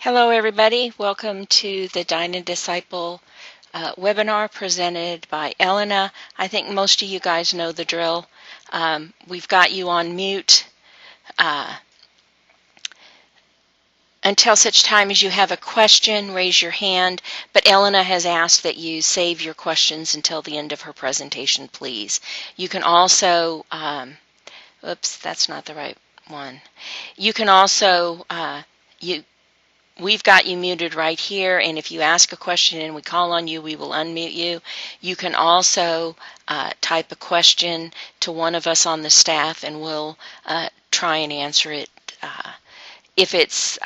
Hello everybody, welcome to the DINA Disciple webinar presented by Elena. I think most of you guys know the drill. We've got you on mute until such time as you have a question, raise your hand, but Elena has asked that you save your questions until the end of her presentation, please. You can also, oops, that's not the right one. You can also, we've got you muted right here, and if you ask a question and we call on you, we will unmute you. You can also type a question to one of us on the staff, and we'll try and answer it if it's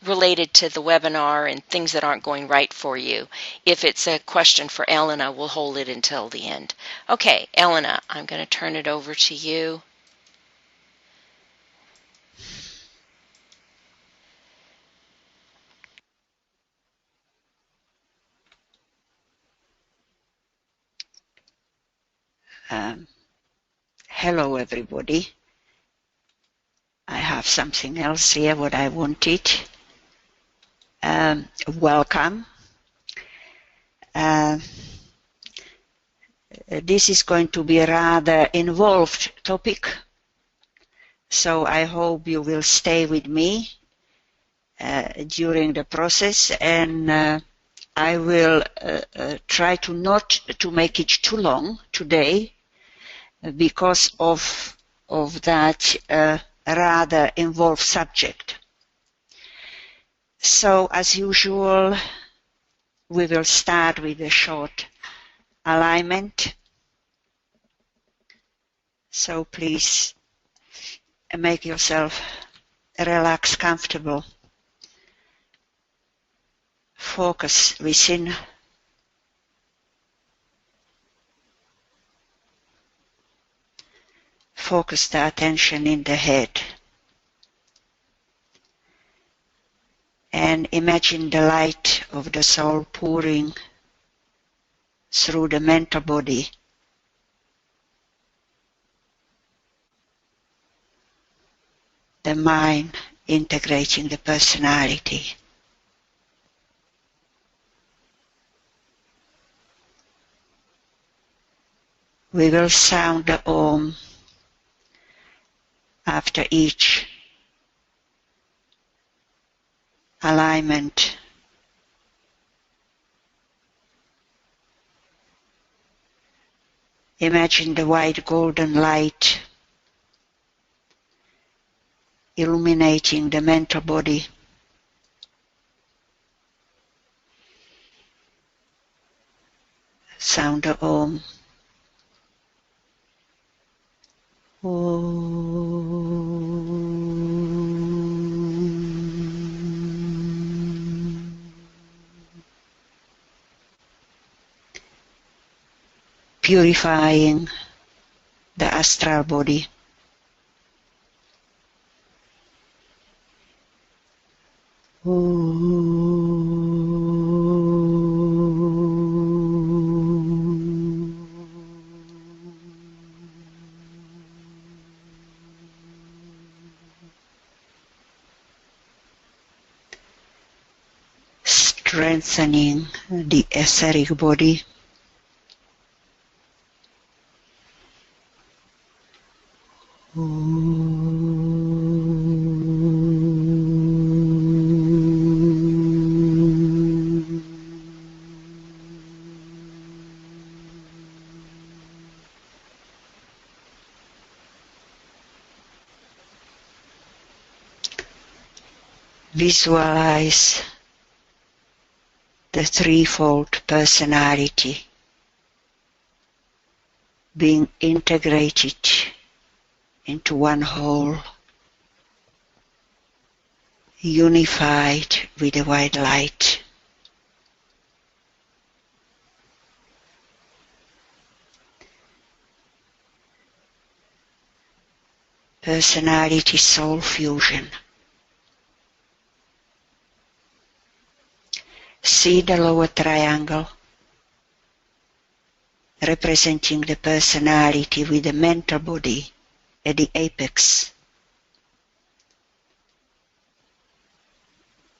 related to the webinar and things that aren't going right for you. If it's a question for Elena, we'll hold it until the end. Okay, Elena, I'm going to turn it over to you. Hello everybody. I have something else here what I wanted. Welcome. This is going to be a rather involved topic, so I hope you will stay with me during the process, and I will try to not to make it too long today because of that rather involved subject. So as usual, we will start with a short alignment. So please make yourself relaxed, comfortable. Focus within. Focus the attention in the head. And imagine the light of the soul pouring through the mental body. The mind integrating the personality. We will sound the Om after each alignment. Imagine the white golden light illuminating the mental body. Sound the Om. Purifying the astral body. Strengthening the etheric body. Visualize the threefold personality being integrated into one whole, unified with the white light. Personality soul fusion. See the lower triangle representing the personality with the mental body at the apex.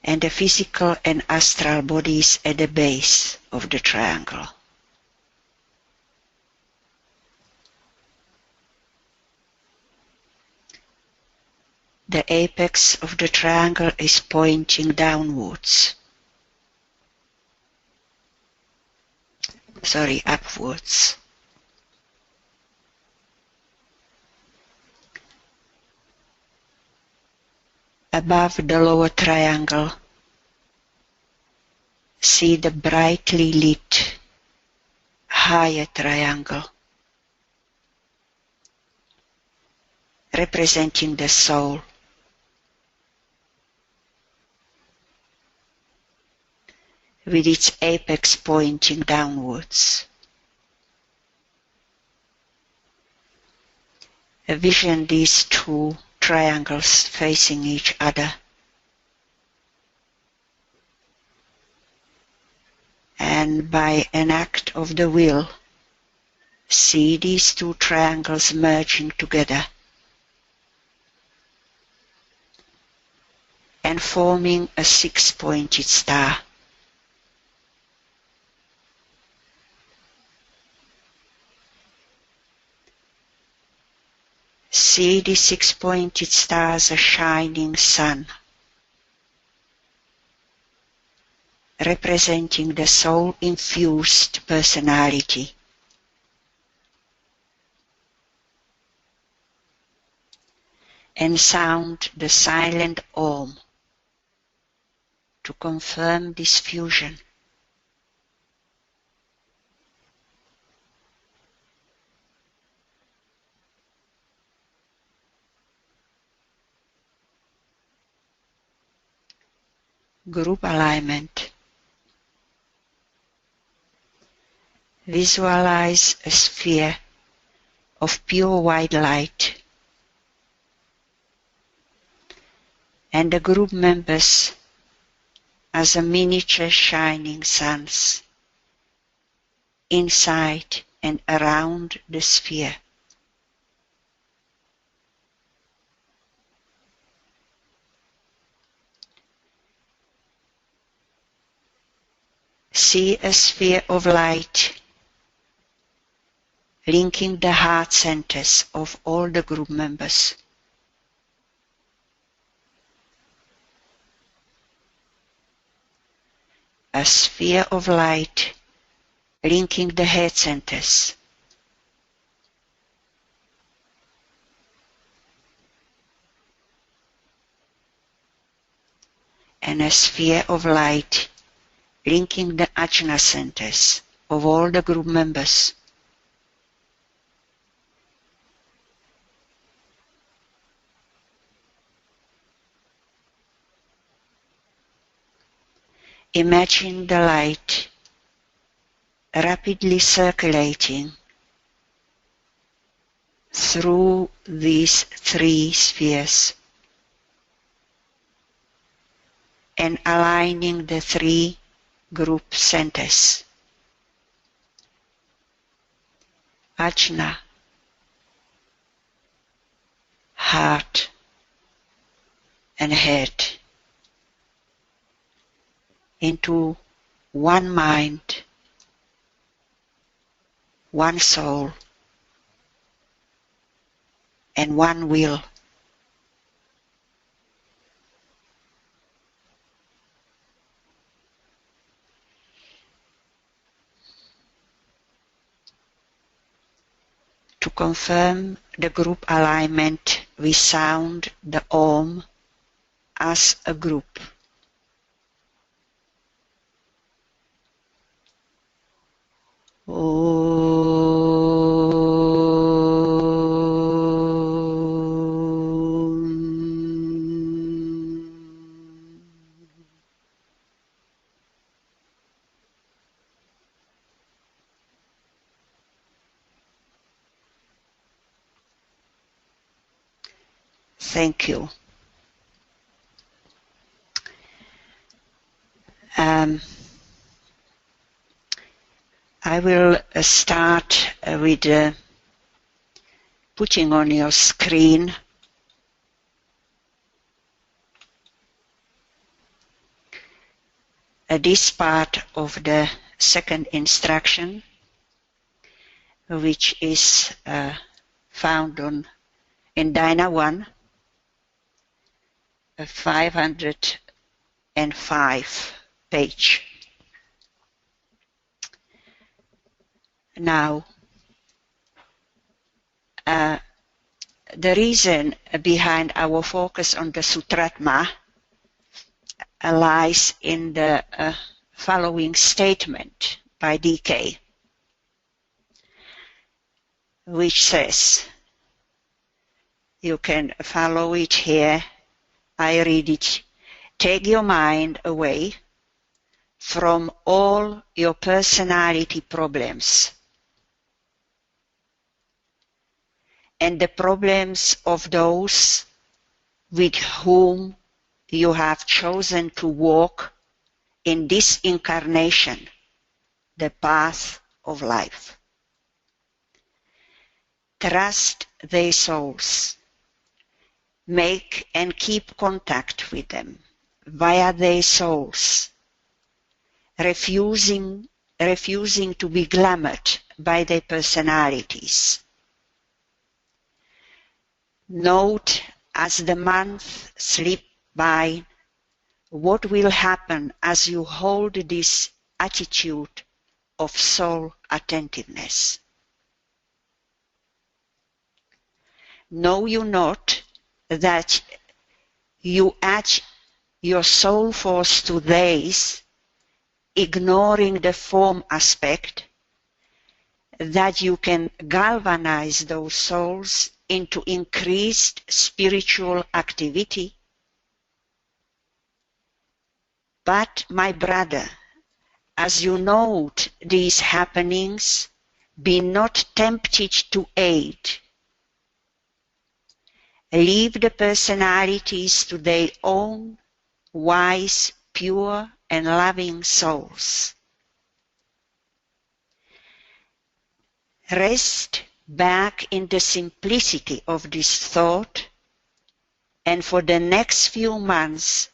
and the physical and astral bodies at the base of the triangle. The apex of the triangle is pointing downwards. Upwards. Above the lower triangle, see the brightly lit higher triangle, representing the soul. With its apex pointing downwards. Envision these two triangles facing each other. And by an act of the will, see these two triangles merging together and forming a six-pointed star. See the six-pointed star as a shining sun, representing the soul-infused personality. And sound the silent Om to confirm this fusion. Group alignment. Visualize a sphere of pure white light and the group members as a miniature shining suns inside and around the sphere. See a sphere of light linking the heart centers of all the group members. A sphere of light linking the head centers. And a sphere of light linking the ajna centers of all the group members. Imagine the light rapidly circulating through these three spheres and aligning the three group centers. Ajna, heart, and head into one mind, one soul, and one will. To confirm the group alignment, we sound the Om as a group. Thank you. I will start with putting on your screen this part of the second instruction, which is found in DINA 1, 505 page. Now, the reason behind our focus on the Sutratma lies in the following statement by DK, which says, you can follow it here, I read it, take your mind away from all your personality problems and the problems of those with whom you have chosen to walk in this incarnation, the path of life. Trust their souls. Make and keep contact with them via their souls, refusing to be glamored by their personalities. Note as the months slip by what will happen as you hold this attitude of soul attentiveness. Know you not that you add your soul force to theirs, ignoring the form aspect, that you can galvanize those souls into increased spiritual activity? But, my brother, as you note these happenings, be not tempted to aid. Leave the personalities to their own wise, pure, and loving souls. Rest back in the simplicity of this thought, and for the next few months,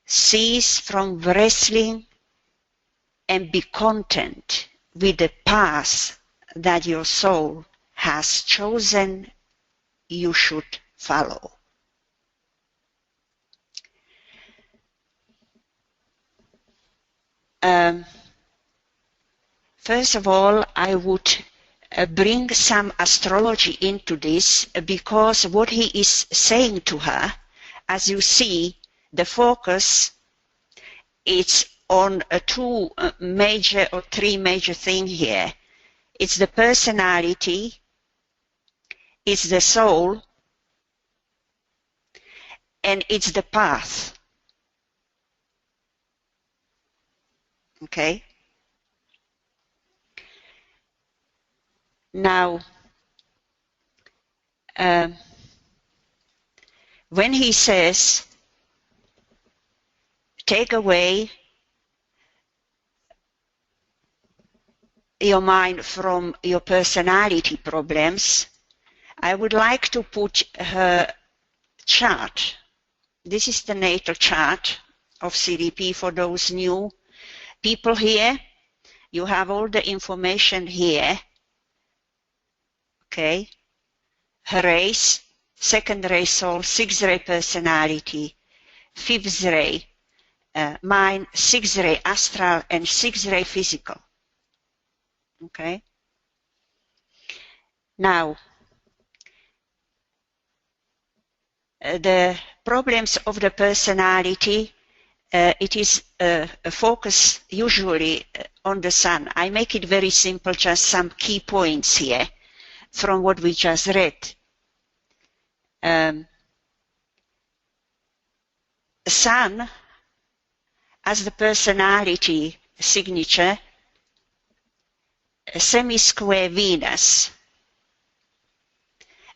cease from wrestling and be content with the path that your soul has chosen you should follow. First of all, I would bring some astrology into this, because what he is saying to her, as you see, the focus is on two major or three major things here. It's the personality, it's the soul, and it's the path. Okay? Now, when he says, take away your mind from your personality problems, I would like to put her chart. This is the natal chart of CDP for those new people here. You have all the information here. Okay? Her race, second ray soul, sixth ray personality, fifth ray mind, sixth ray astral, and sixth ray physical. Okay? Now, the problems of the personality, it is a focus usually on the sun. I make it very simple, just some key points here from what we just read. Sun, as the personality signature, semi-square Venus.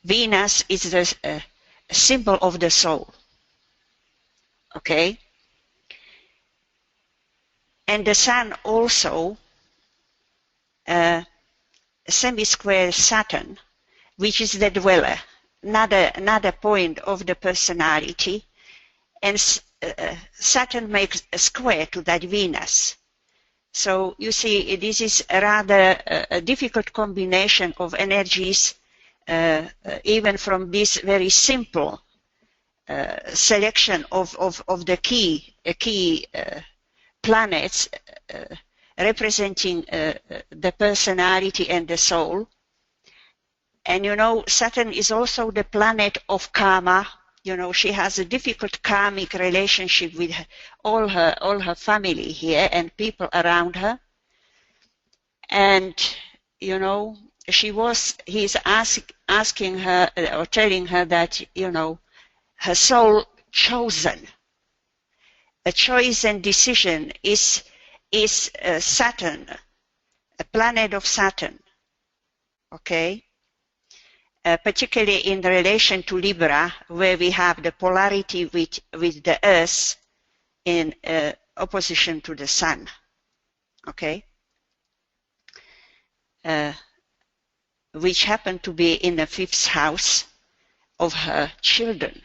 Venus is the symbol of the soul. Okay? And the sun also, semi-square Saturn, which is the dweller, another point of the personality. And Saturn makes a square to that Venus. So you see, this is a rather difficult combination of energies, even from this very simple selection of the key planets representing the personality and the soul. And you know, Saturn is also the planet of karma. You know, she has a difficult karmic relationship with all her family here and people around her. And you know, he's asking her or telling her that, you know, her soul chosen. A choice and decision is Saturn, a planet of Saturn. Okay. Particularly in relation to Libra, where we have the polarity with the Earth in opposition to the Sun. Okay, which happened to be in the 5th house of her children.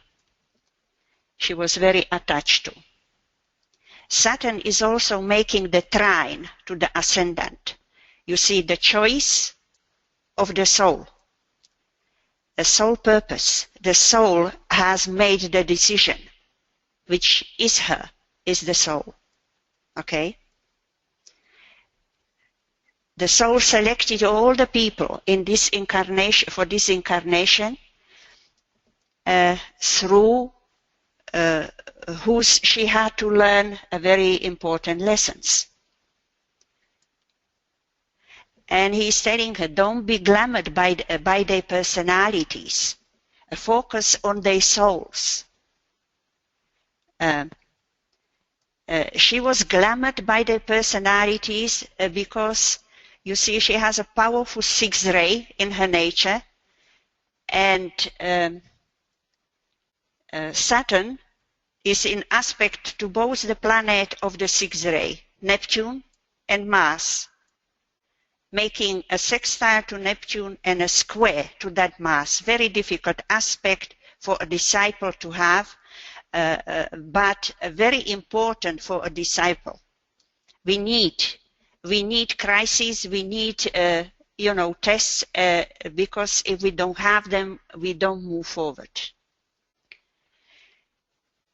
She was very attached to. Saturn is also making the trine to the ascendant. You see the choice of the soul. A soul purpose. The soul has made the decision, which is the soul. Okay? The soul selected all the people in this incarnation, for this incarnation, through whose she had to learn a very important lessons. And he's telling her, don't be glamored by their personalities. Focus on their souls. She was glamored by their personalities because, you see, she has a powerful 6th ray in her nature. And Saturn is in aspect to both the planet of the 6th ray, Neptune and Mars, making a sextile to Neptune and a square to that Mars. Very difficult aspect for a disciple to have, but very important for a disciple. We need crises, we need you know, tests, because if we don't have them, we don't move forward.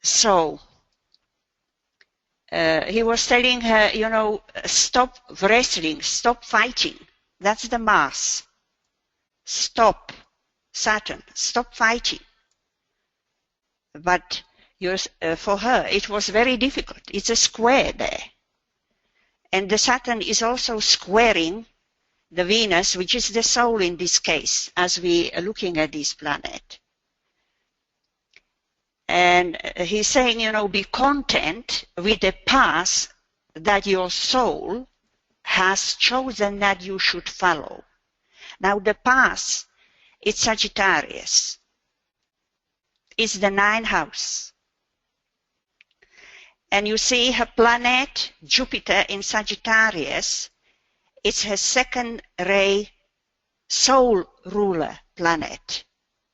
So he was telling her, you know, stop wrestling, stop fighting. That's the Mars. Stop, Saturn, stop fighting. But for her, it was very difficult. It's a square there. And the Saturn is also squaring the Venus, which is the soul in this case, as we are looking at this planet. And he's saying, you know, be content with the path that your soul has chosen that you should follow. Now the path, it's Sagittarius. It's the 9th house. And you see her planet, Jupiter in Sagittarius, it's her 2nd ray soul ruler planet.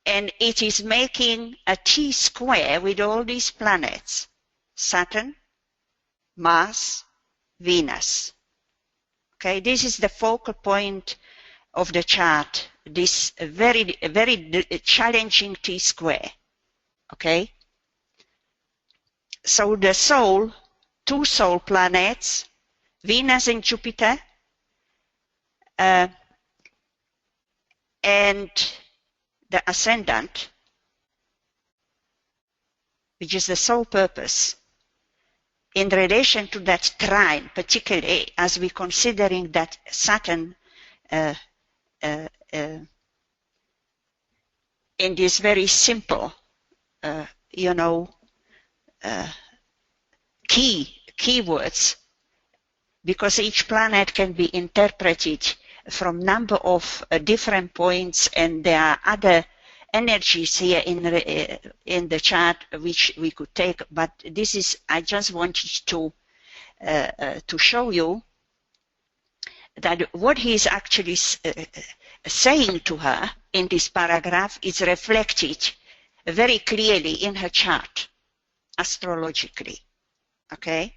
And it is making a T-square with all these planets. Saturn, Mars, Venus. Okay, this is the focal point of the chart, this very challenging T-square. Okay? So the soul, 2 soul planets, Venus and Jupiter, and the ascendant, which is the soul purpose, in relation to that trine, particularly as we're considering that Saturn in this very simple, you know, keywords, because each planet can be interpreted from number of different points, and there are other energies here in the chart which we could take, but this is, I just wanted to show you that what he is actually saying to her in this paragraph is reflected very clearly in her chart. astrologically. Okay?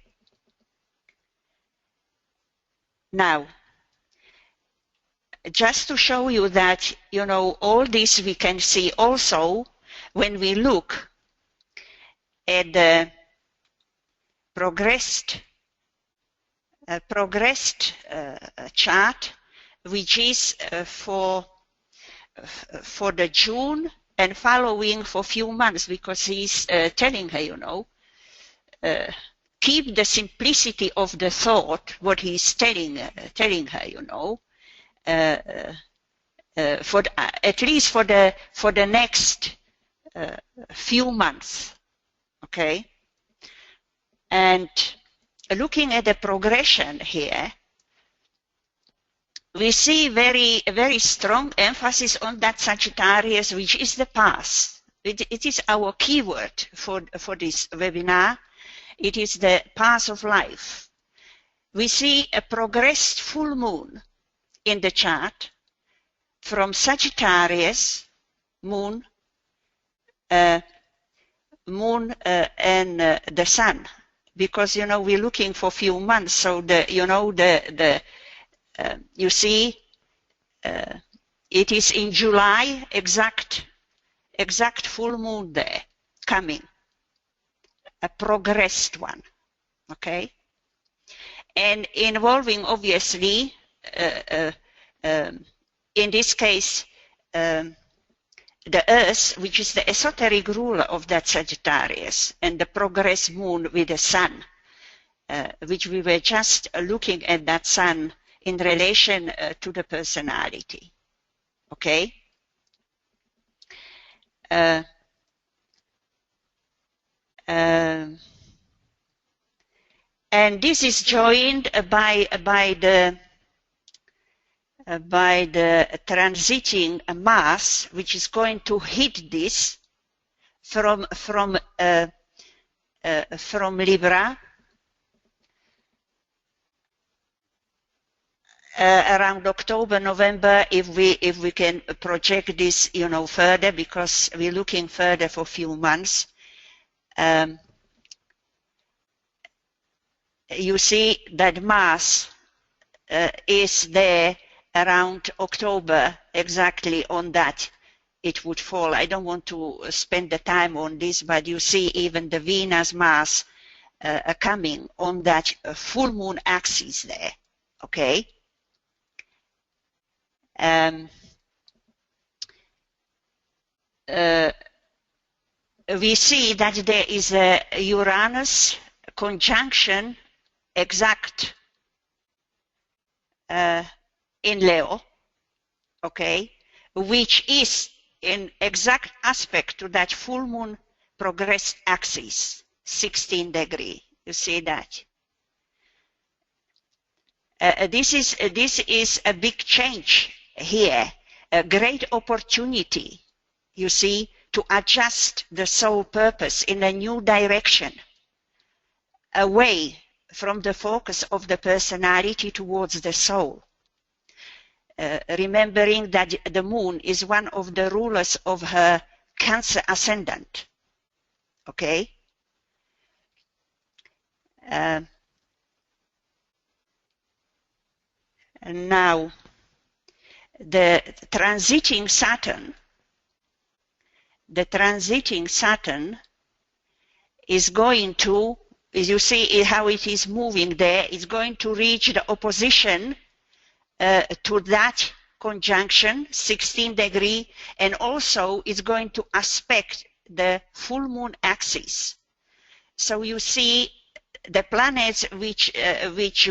Now, just to show you that, you know, all this we can see also when we look at the progressed chart, which is for the June and following for few months, because he's telling her, you know, keep the simplicity of the thought, what he's telling her, you know, at least for the next few months, okay? And looking at the progression here, we see very, very strong emphasis on that Sagittarius, which is the path. It is our keyword for this webinar. It is the path of life. We see a progressed full moon in the chart from Sagittarius, moon, and the sun, because, you know, we're looking for few months. So you see, it is in July, exact full moon there coming, a progressed one, okay, and involving obviously in this case the Earth, which is the esoteric ruler of that Sagittarius, and the progress moon with the sun, which we were just looking at that sun in relation to the personality. Okay? And this is joined by the transiting Mars, which is going to hit this from Libra around October, November, if we can project this, you know, further, because we're looking further for a few months. You see that Mars is there around October, exactly on that it would fall. I don't want to spend the time on this, but you see even the Venus Mars coming on that full moon axis there. Okay? We see that there is a Uranus conjunction exact in Leo, okay, which is in exact aspect to that full moon progressed axis, 16 degrees. You see that? This is a big change here, a great opportunity, you see, to adjust the soul purpose in a new direction, away from the focus of the personality towards the soul. Remembering that the moon is one of the rulers of her Cancer ascendant. Okay? And now, the transiting Saturn is going to, as you see how it is moving there, it's going to reach the opposition to that conjunction, 16 degrees, and also it's going to aspect the full moon axis. So you see the planets which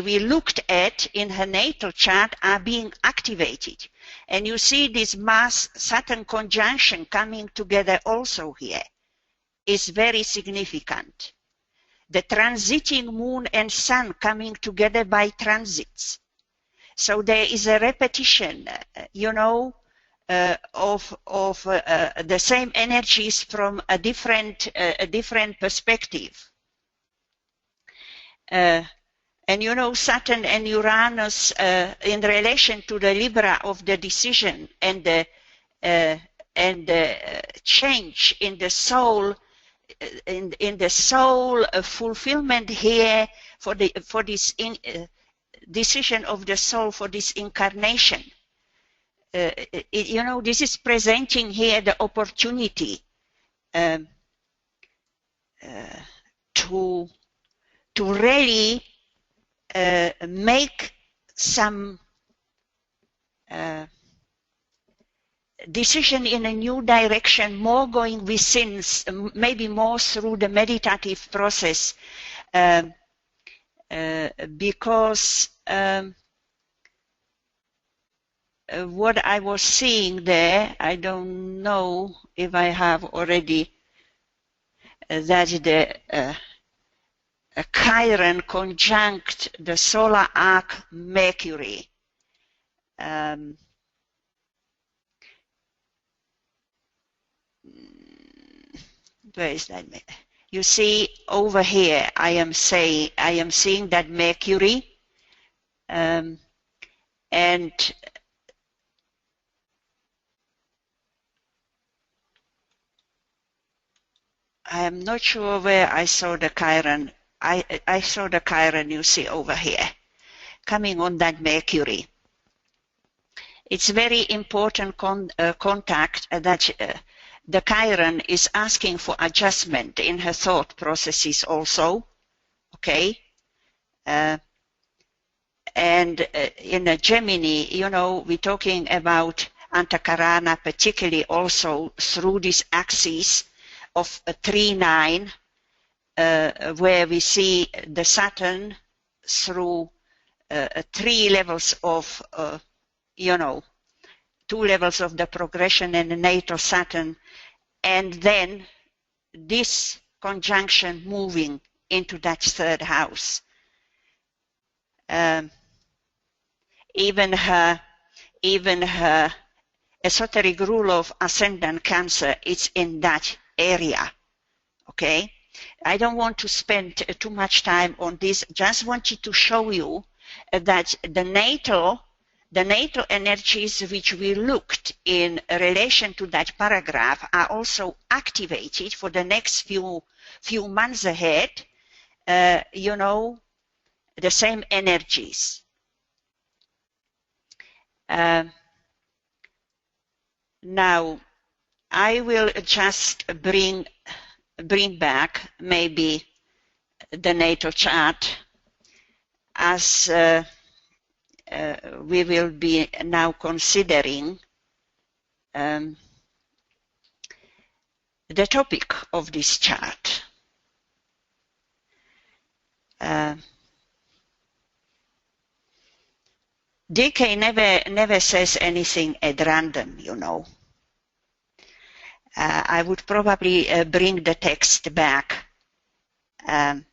we looked at in her natal chart are being activated. And you see this Mars-Saturn conjunction coming together also here is very significant. The transiting moon and sun coming together by transits. So there is a repetition, you know, of the same energies from a different perspective. And you know, Saturn and Uranus in relation to the Libra of the decision and the change in the soul in the soul fulfillment here for this decision of the soul for this incarnation. You know, this is presenting here the opportunity to really make some decision in a new direction, more going within, maybe more through the meditative process, because what I was seeing there, I don't know if I have already, that the Chiron conjunct the solar arc Mercury. Where is that? You see over here, I am seeing that Mercury, and I am not sure where I saw the Chiron. I saw the Chiron, you see over here, coming on that Mercury. It's very important contact that the Chiron is asking for adjustment in her thought processes also, okay? And in a Gemini, you know, we're talking about Antakarana, particularly also through this axis of 3-9, where we see the Saturn through 3 levels of, you know, 2 levels of the progression and the natal Saturn, and then this conjunction moving into that 3rd house. Even her esoteric rule of ascendant Cancer is in that area. Okay, I don't want to spend too much time on this. Just wanted to show you that the natal energies which we looked in relation to that paragraph are also activated for the next few months ahead. You know, the same energies. Now, I will just bring back maybe the natal chart, as we will be now considering the topic of this chart. DK never says anything at random, you know. I would probably bring the text back, that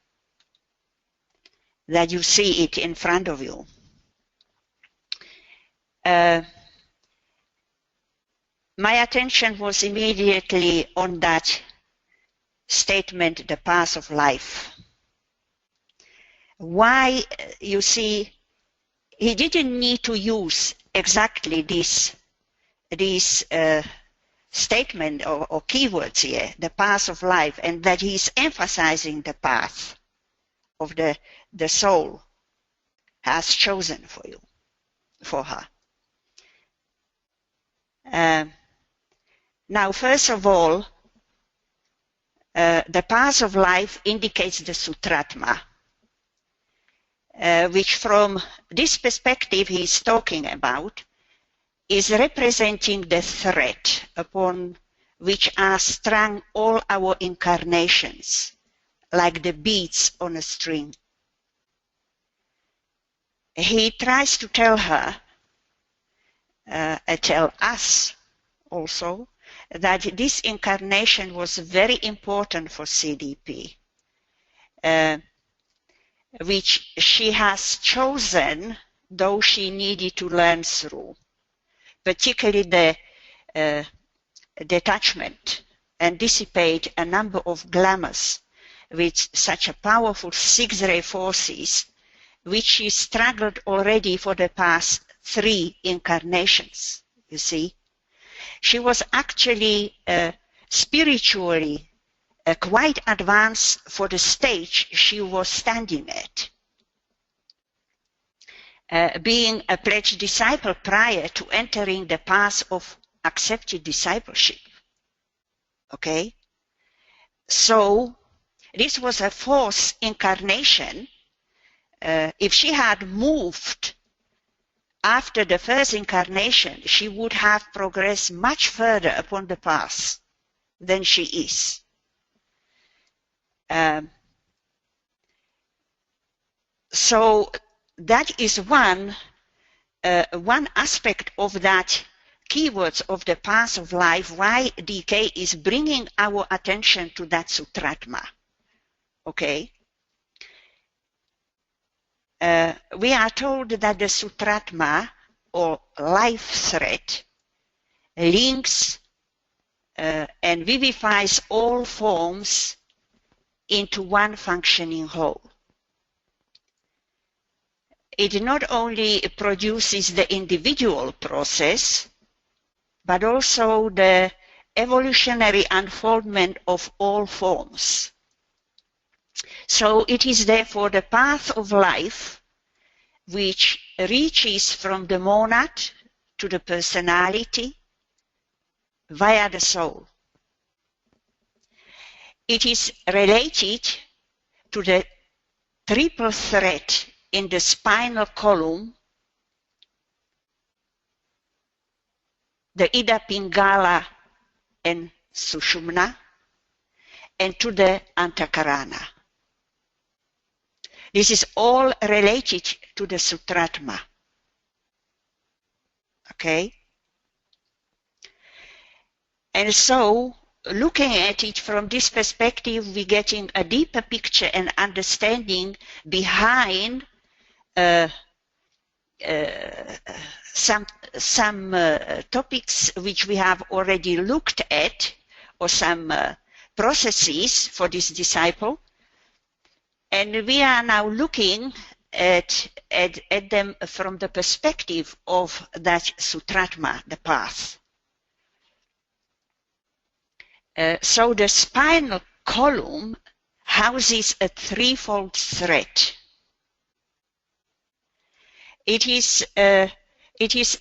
you see it in front of you. My attention was immediately on that statement, the path of life. Why, you see, he didn't need to use exactly this statement or keywords here, the path of life, and that he's emphasizing the path of the soul has chosen for her. Now, first of all, the path of life indicates the Sutratma, which from this perspective he's talking about is representing the thread upon which are strung all our incarnations, like the beads on a string. He tries to tell her, tell us also, that this incarnation was very important for CDP, which she has chosen, though she needed to learn through, particularly the detachment and dissipate a number of glamours with such a powerful 6-ray forces, which she struggled already for the past 3 incarnations, you see. She was actually spiritually quite advanced for the stage she was standing at. Being a pledged disciple prior to entering the path of accepted discipleship. Okay? So, this was a fourth incarnation. If she had moved after the first incarnation, she would have progressed much further upon the path than she is. So that is one aspect of that keywords of the path of life, why DK is bringing our attention to that Sutratma. Okay? We are told that the Sutratma, or life thread, links and vivifies all forms into one functioning whole. It not only produces the individual process, but also the evolutionary unfoldment of all forms. So it is therefore the path of life which reaches from the monad to the personality via the soul. It is related to the triple thread in the spinal column, the Ida, Pingala and Sushumna, and to the Antakarana. This is all related to the Sutratma. Okay? And so, looking at it from this perspective, we're getting a deeper picture and understanding behind some topics which we have already looked at, or some processes for this disciple. And we are now looking at them from the perspective of that Sutratma, the path. So the spinal column houses a threefold thread. It is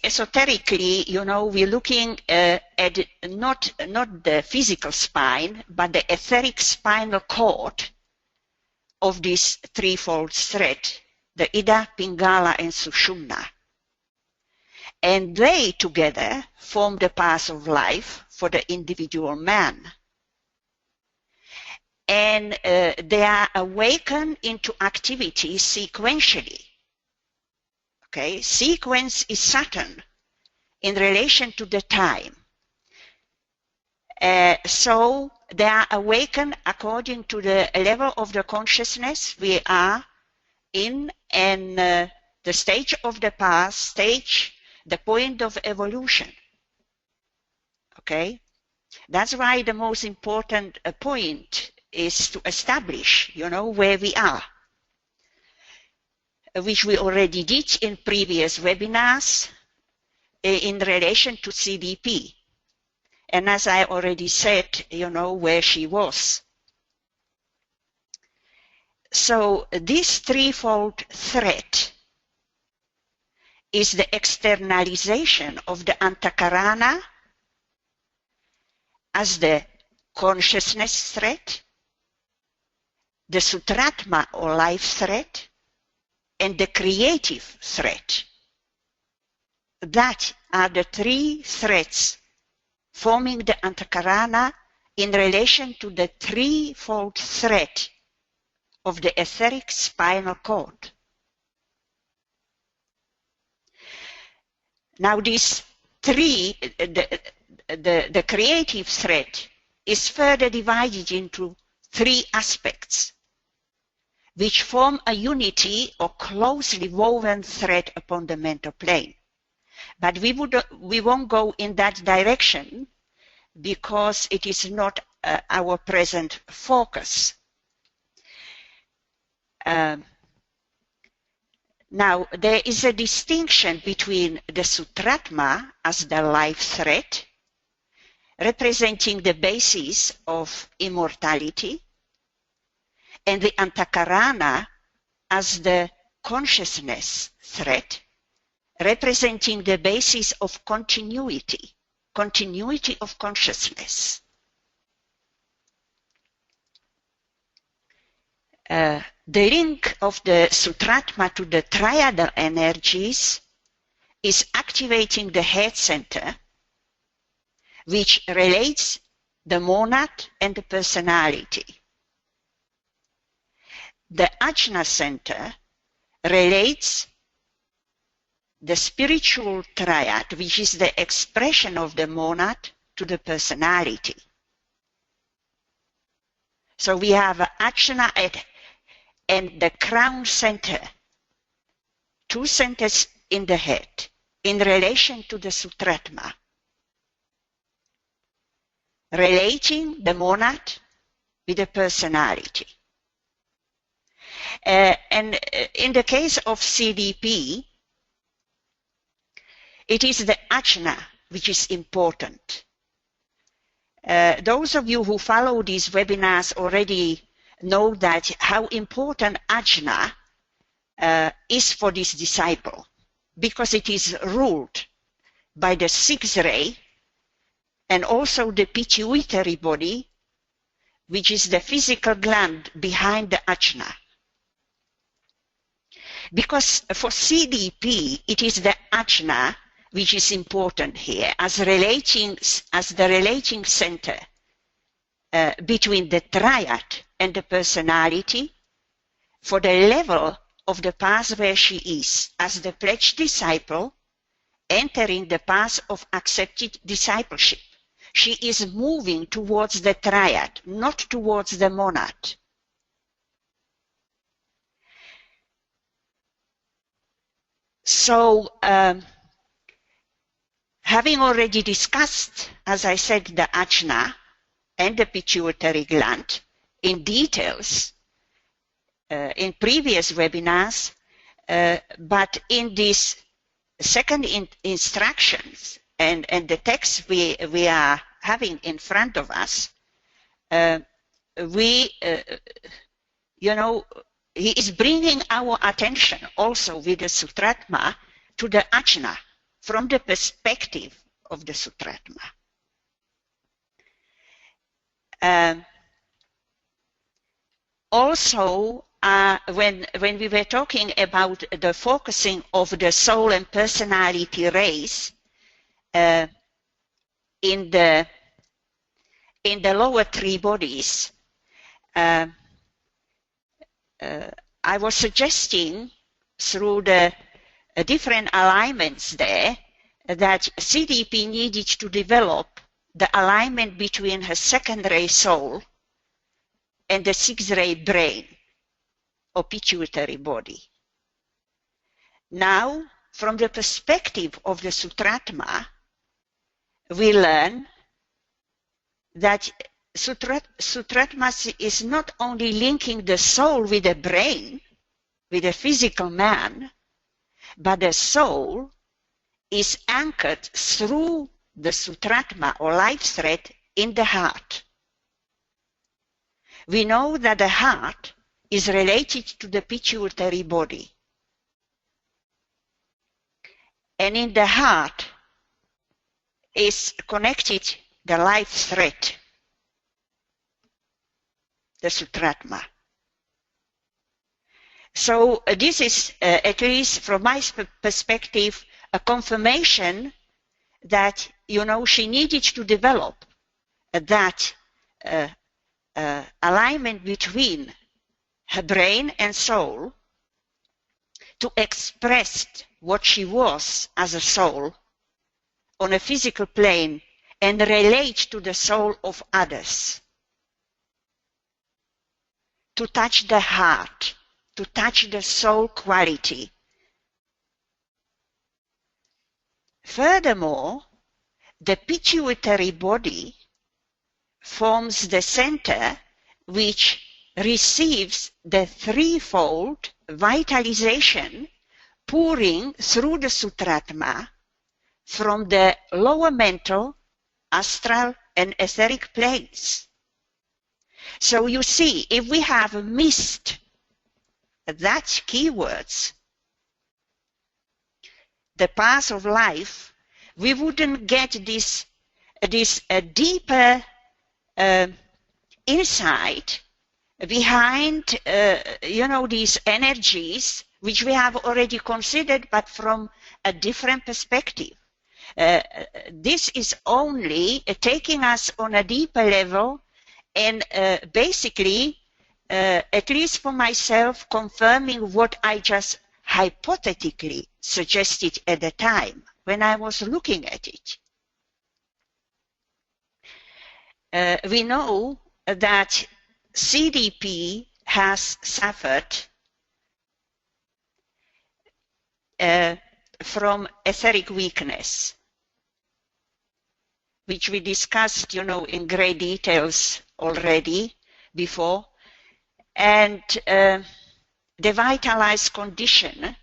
esoterically, you know, we're looking at not the physical spine, but the etheric spinal cord of this threefold thread, the Ida, Pingala, and Sushumna. And they together form the path of life for the individual man. And they are awakened into activity sequentially. Okay, sequence is Saturn in relation to the time. So they are awakened according to the level of the consciousness we are in, and the stage of the path, the point of evolution. Okay, that's why the most important point is to establish, you know, where we are, which we already did in previous webinars in relation to CDP. And as I already said, you know, where she was. So this threefold thread is the externalization of the Antakarana as the consciousness thread, the Sutratma or life thread, and the creative thread. That are the three threads forming the Antakarana in relation to the threefold thread of the etheric spinal cord. Now this the creative thread is further divided into three aspects, which form a unity or closely woven thread upon the mental plane. But we won't go in that direction because it is not our present focus. Now, there is a distinction between the Sutratma as the life thread, representing the basis of immortality, and the Antakarana as the consciousness thread, representing the basis of continuity of consciousness. The link of the Sutratma to the triadal energies is activating the head center, which relates the monad and the personality. The Ajna center relates the spiritual triad, which is the expression of the monad, to the personality. So we have Ajna and the crown center, two centers in the head, in relation to the Sutratma, relating the monad with the personality. And in the case of CDP, it is the Ajna which is important. Those of you who follow these webinars already know that how important Ajna is for this disciple, because it is ruled by the sixth ray and also the pituitary body, which is the physical gland behind the Ajna. Because for CDP, it is the Ajna which is important here as the relating center between the triad and the personality for the level of the path where she is as the pledged disciple entering the path of accepted discipleship. She is moving towards the triad, not towards the monad. So, having already discussed, as I said, the Ajna and the pituitary gland in details in previous webinars, but in these second instructions and the text we are having in front of us, he is bringing our attention also with the Sutratma to the Ajna from the perspective of the Sutratma. Also, when we were talking about the focusing of the soul and personality rays in the lower three bodies, I was suggesting through the different alignments there that CDP needed to develop the alignment between her second ray soul and the sixth ray brain or pituitary body. Now, from the perspective of the Sutratma, we learn that Sutratma is not only linking the soul with the brain, with the physical man, but the soul is anchored through the Sutratma or life thread in the heart. We know that the heart is related to the pituitary body. And in the heart is connected the life thread, the Sutratma. So this is, at least from my perspective, a confirmation that, she needed to develop that alignment between her brain and soul to express what she was as a soul on a physical plane and relate to the soul of others. To touch the heart, to touch the soul quality. Furthermore, the pituitary body forms the center which receives the threefold vitalization pouring through the Sutratma from the lower mental, astral, and etheric planes. So you see, if we have missed that keywords, the path of life, we wouldn't get this deeper insight behind, these energies which we have already considered, but from a different perspective. This is only taking us on a deeper level and basically, at least for myself, confirming what I just hypothetically suggested at the time when I was looking at it. We know that CDP has suffered from etheric weakness, which we discussed, in great details already before, and the vitalized condition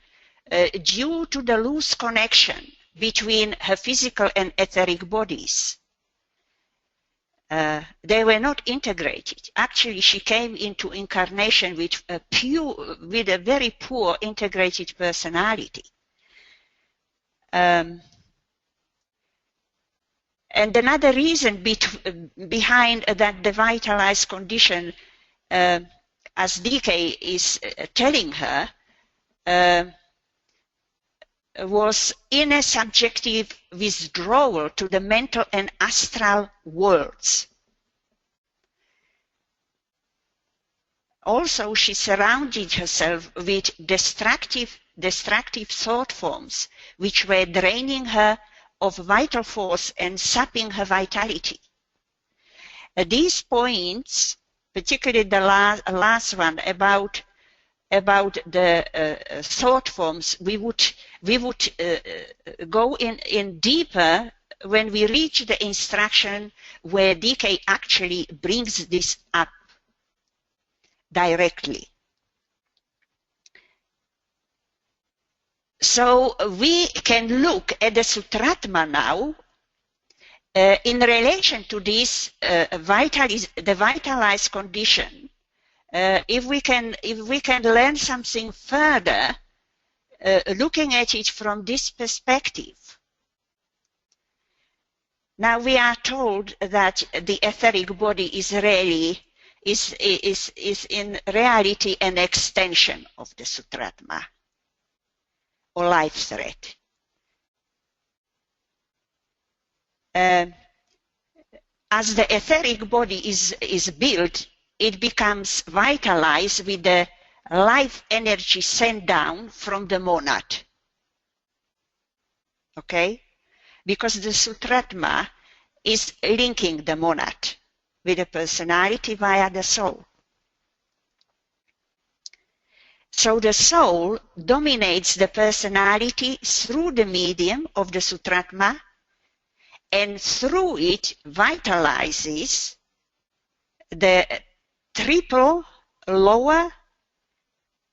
due to the loose connection between her physical and etheric bodies. They were not integrated. Actually, she came into incarnation with a very poor integrated personality. And another reason behind that devitalized condition, as DK is telling her, was inner subjective withdrawal to the mental and astral worlds. Also, she surrounded herself with destructive thought forms, which were draining her of vital force and sapping her vitality. These points, particularly the last one about the thought forms, we would go in deeper when we reach the instruction where DK actually brings this up directly. So we can look at the Sutratma now in relation to this the vitalized condition. If we can learn something further, looking at it from this perspective. Now we are told that the etheric body is really is in reality an extension of the Sutratma or life thread. As the etheric body is built, it becomes vitalized with the life energy sent down from the monad. Okay? Because the Sutratma is linking the monad with the personality via the soul. So the soul dominates the personality through the medium of the Sutratma, and through it vitalizes the triple lower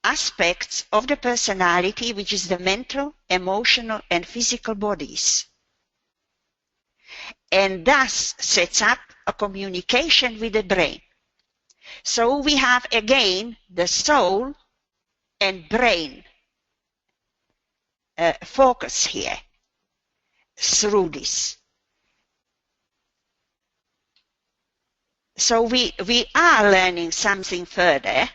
aspects of the personality, which is the mental, emotional, and physical bodies, and thus sets up a communication with the brain. So we have again the soul and brain focus here through this. So we are learning something further,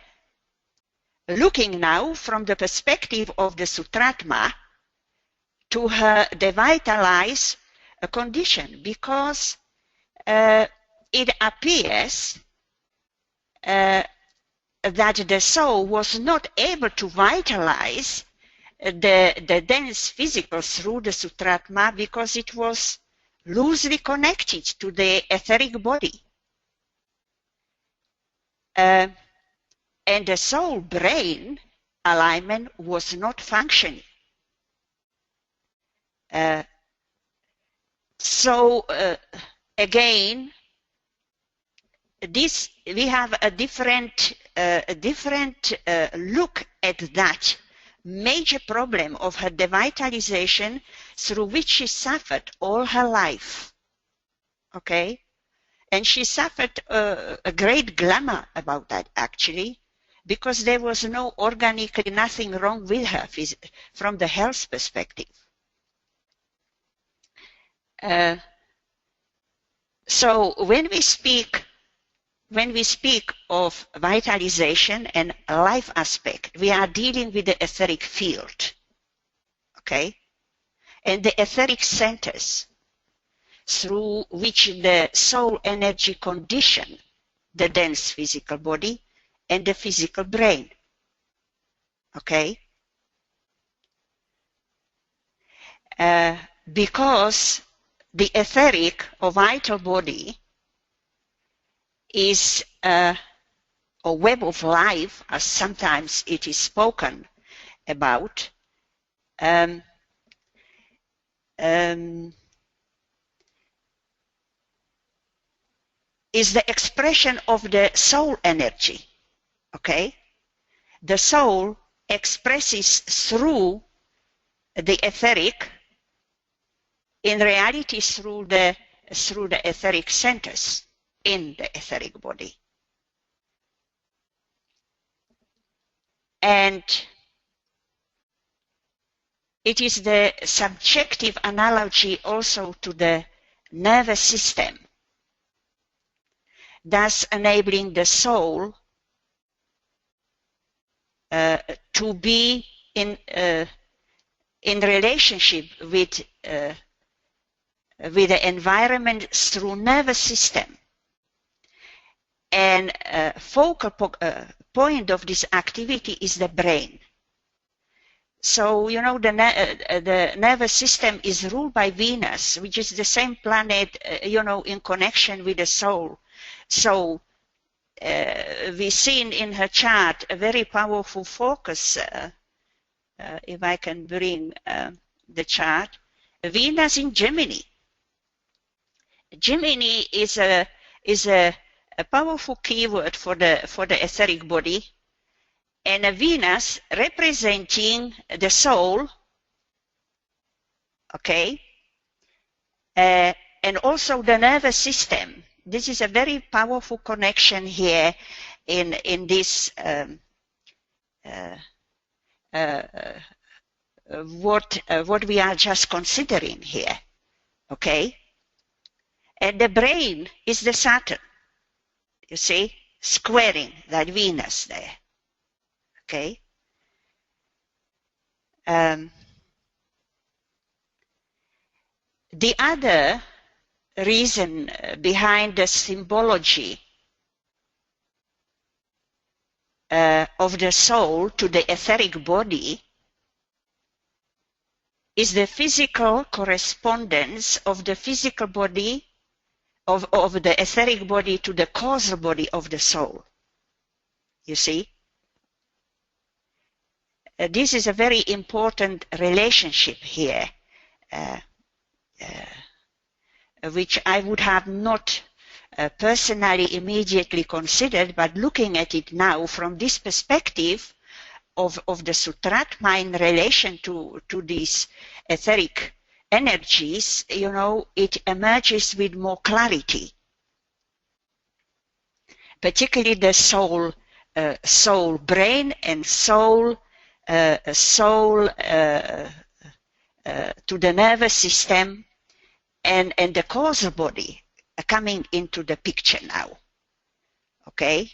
looking now from the perspective of the Sutratma to her devitalized condition, because it appears that the soul was not able to vitalize the dense physical through the Sutratma because it was loosely connected to the etheric body. And the soul-brain alignment was not functioning. So again, we have a different look at that major problem of her devitalization, through which she suffered all her life. Okay, And she suffered a great glamour about that, actually, because there was no organically nothing wrong with her from the health perspective. So when we speak of vitalization and life aspect, we are dealing with the etheric field, okay? And the etheric centers through which the soul energy condition the dense physical body and the physical brain, okay? Because the etheric or vital body is a web of life, as sometimes it is spoken about, is the expression of the soul energy, okay? The soul expresses through the etheric, in reality through the etheric centers in the etheric body. And it is the subjective analogy also to the nervous system, thus enabling the soul to be in relationship with the environment through nervous system. And focal point of this activity is the brain. So, you know, the nervous system is ruled by Venus, which is the same planet, you know, in connection with the soul. So we've seen in her chart a very powerful focus, if I can bring the chart, Venus in Gemini. Gemini is a powerful keyword for the etheric body, and a Venus representing the soul, okay, and also the nervous system. This is a very powerful connection here in this what we are just considering here, okay. And the brain is the Saturn, you see, squaring that Venus there, okay. The other reason behind the symbology of the soul to the etheric body is the physical correspondence of the physical body, of the etheric body to the causal body of the soul. You see? This is a very important relationship here, which I would have not personally immediately considered, but looking at it now from this perspective of the Sutratma in relation to these etheric energies, you know, it emerges with more clarity. Particularly the soul, soul brain and soul to the nervous system and the causal body coming into the picture now, okay,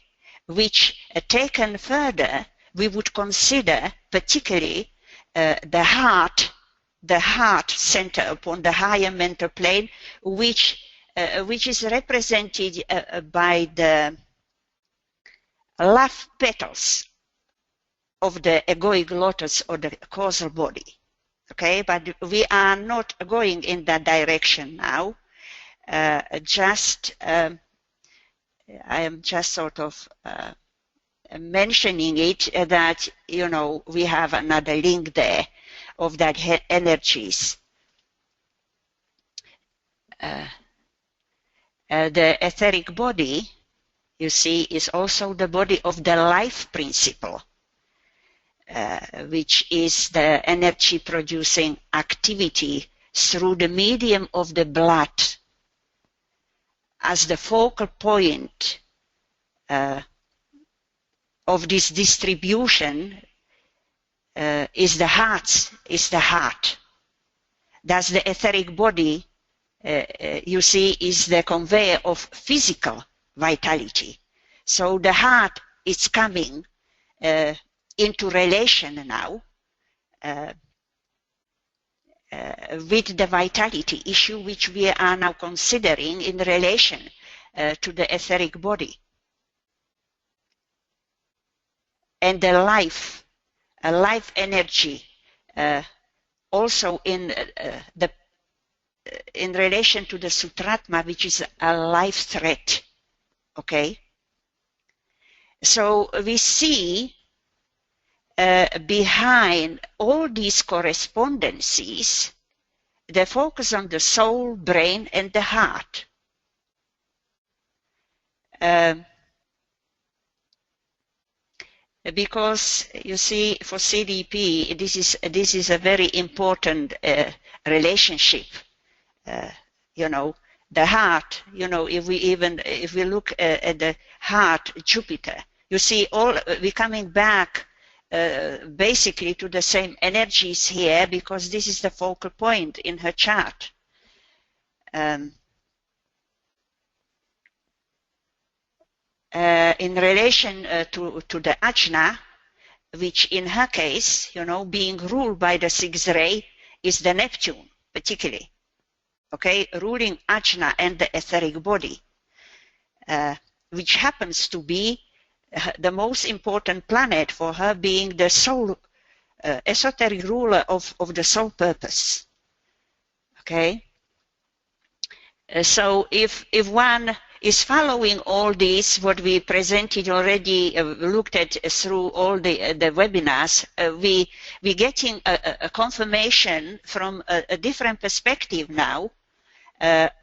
which taken further we would consider particularly the heart center upon the higher mental plane, which is represented by the love petals of the egoic lotus or the causal body. Okay, but we are not going in that direction now. I am just sort of mentioning it that, you know, we have another link there of that energies. The etheric body, you see, is also the body of the life principle, which is the energy producing activity through the medium of the blood, as the focal point of this distribution is the heart. Thus the etheric body, you see, is the conveyor of physical vitality. So the heart is coming into relation now with the vitality issue which we are now considering in relation to the etheric body. And the life energy also in relation to the Sutratma, which is a life thread. Okay? So we see behind all these correspondences the focus on the soul, brain, and the heart. Because you see, for CDP, this is a very important relationship. You know, the heart. You know, if we look at the heart, Jupiter, you see, we're coming back basically to the same energies here, because this is the focal point in her chart. In relation to the Ajna, which in her case, you know, being ruled by the sixth ray, is the Neptune, particularly, okay, ruling Ajna and the etheric body, which happens to be the most important planet for her, being the soul, esoteric ruler of the soul purpose. Okay, so if one is following all this, what we presented already, looked at through all the webinars, we're getting a confirmation from a different perspective now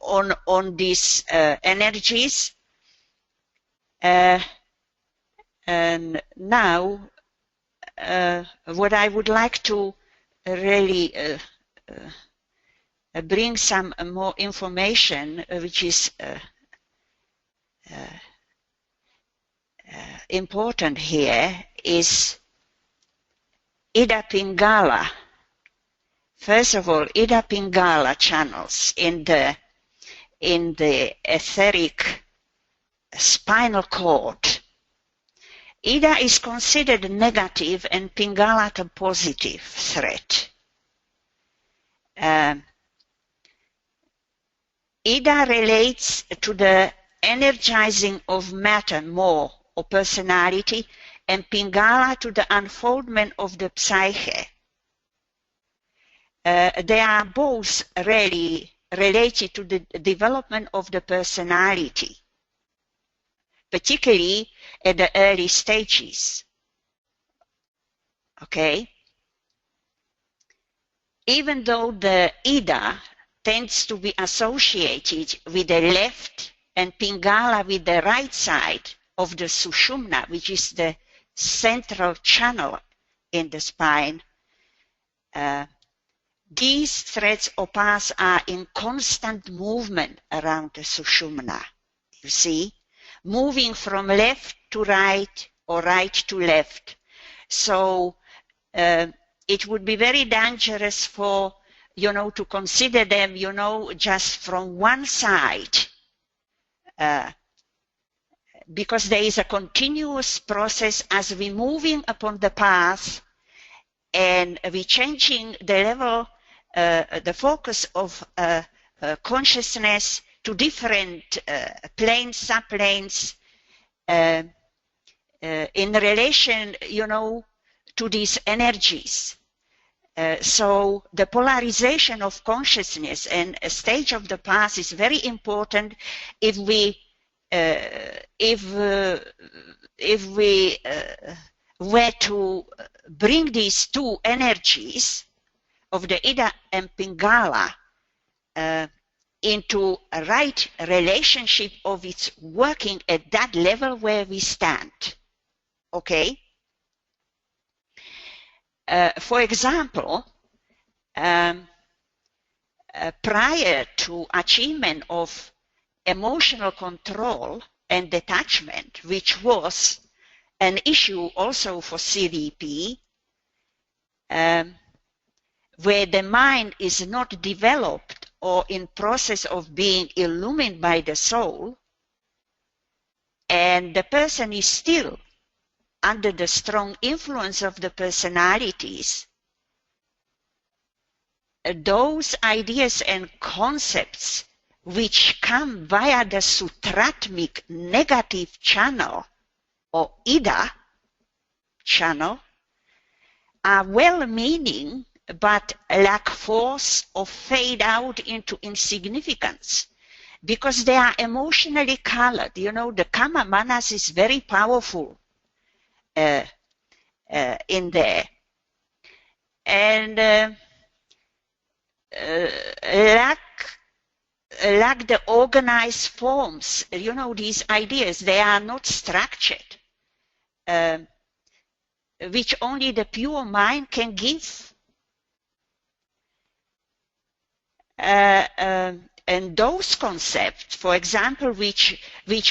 on these energies. And now, what I would like to really bring some more information, which is important here, is Ida Pingala. First of all, Ida Pingala channels in the etheric spinal cord. Ida is considered negative and Pingala a positive threat. Ida relates to the energizing of matter more, or personality, and Pingala to the unfoldment of the psyche. They are both really related to the development of the personality, particularly at the early stages. Okay? Even though the Ida tends to be associated with the left and Pingala with the right side of the Sushumna, which is the central channel in the spine, these threads or paths are in constant movement around the Sushumna, you see, moving from left to right or right to left. So it would be very dangerous for, you know, to consider them, you know, just from one side, because there is a continuous process as we're moving upon the path and we're changing the level, the focus of consciousness to different planes, subplanes, in relation, you know, to these energies. So the polarization of consciousness and a stage of the path is very important if we were to bring these two energies of the Ida and Pingala into a right relationship of its working at that level where we stand. Okay? For example, prior to achievement of emotional control and detachment, which was an issue also for CDP, where the mind is not developed or in process of being illumined by the soul, and the person is still under the strong influence of the personalities, those ideas and concepts which come via the Sutratmic negative channel or Ida channel are well-meaning but lack force or fade out into insignificance because they are emotionally colored. You know, the Kama Manas is very powerful in there. And lack the organized forms. You know, these ideas, they are not structured, which only the pure mind can give. And those concepts, for example, which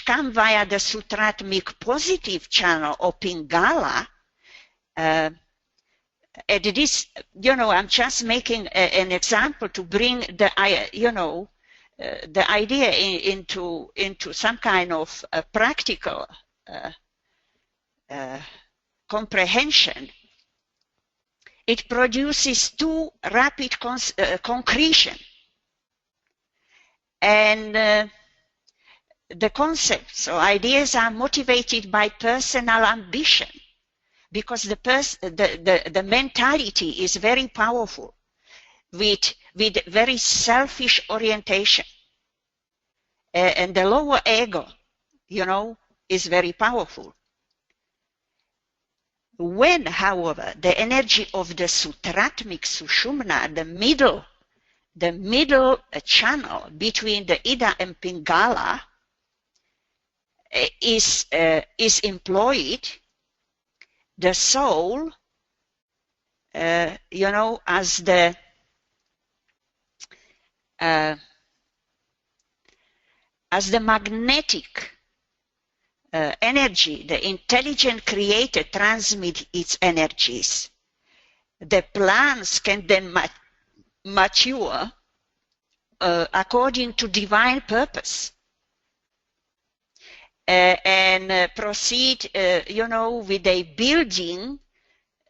come via the Sutratmic positive channel or Pingala, and it is, you know, I'm just making an example to bring the, you know, the idea into some kind of practical comprehension. It produces too rapid concretion. And the concepts or ideas are motivated by personal ambition, because the mentality is very powerful, with very selfish orientation, and the lower ego, you know, is very powerful. When, however, the energy of the Sutratmic Sushumna, the middle channel between the Ida and Pingala, is employed, the soul, you know, as the magnetic energy, the intelligent creator transmits its energies. The plants can then mature according to divine purpose, and proceed, you know, with a building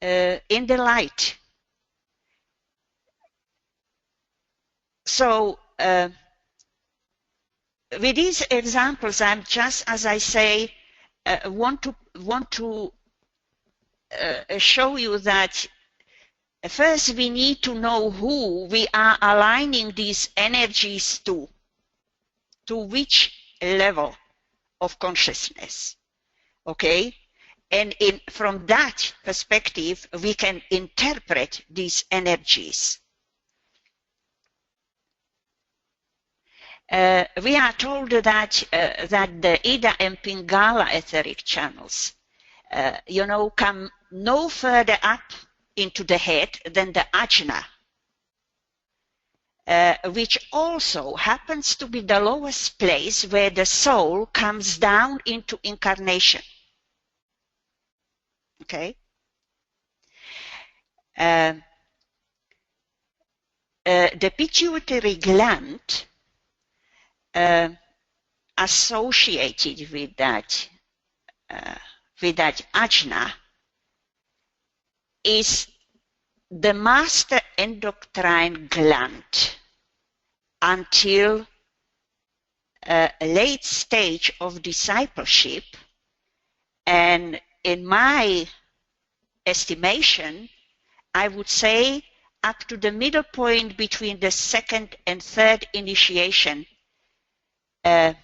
in the light. So with these examples, I'm just, as I say, want to show you that first we need to know who we are aligning these energies to which level of consciousness, okay? And from that perspective, we can interpret these energies. We are told that the Ida and Pingala etheric channels, you know, come no further up into the head than the ajna, which also happens to be the lowest place where the soul comes down into incarnation. Okay? The pituitary gland associated with that ajna is the master endocrine gland until a late stage of discipleship, and in my estimation, I would say up to the middle point between the second and third initiation, where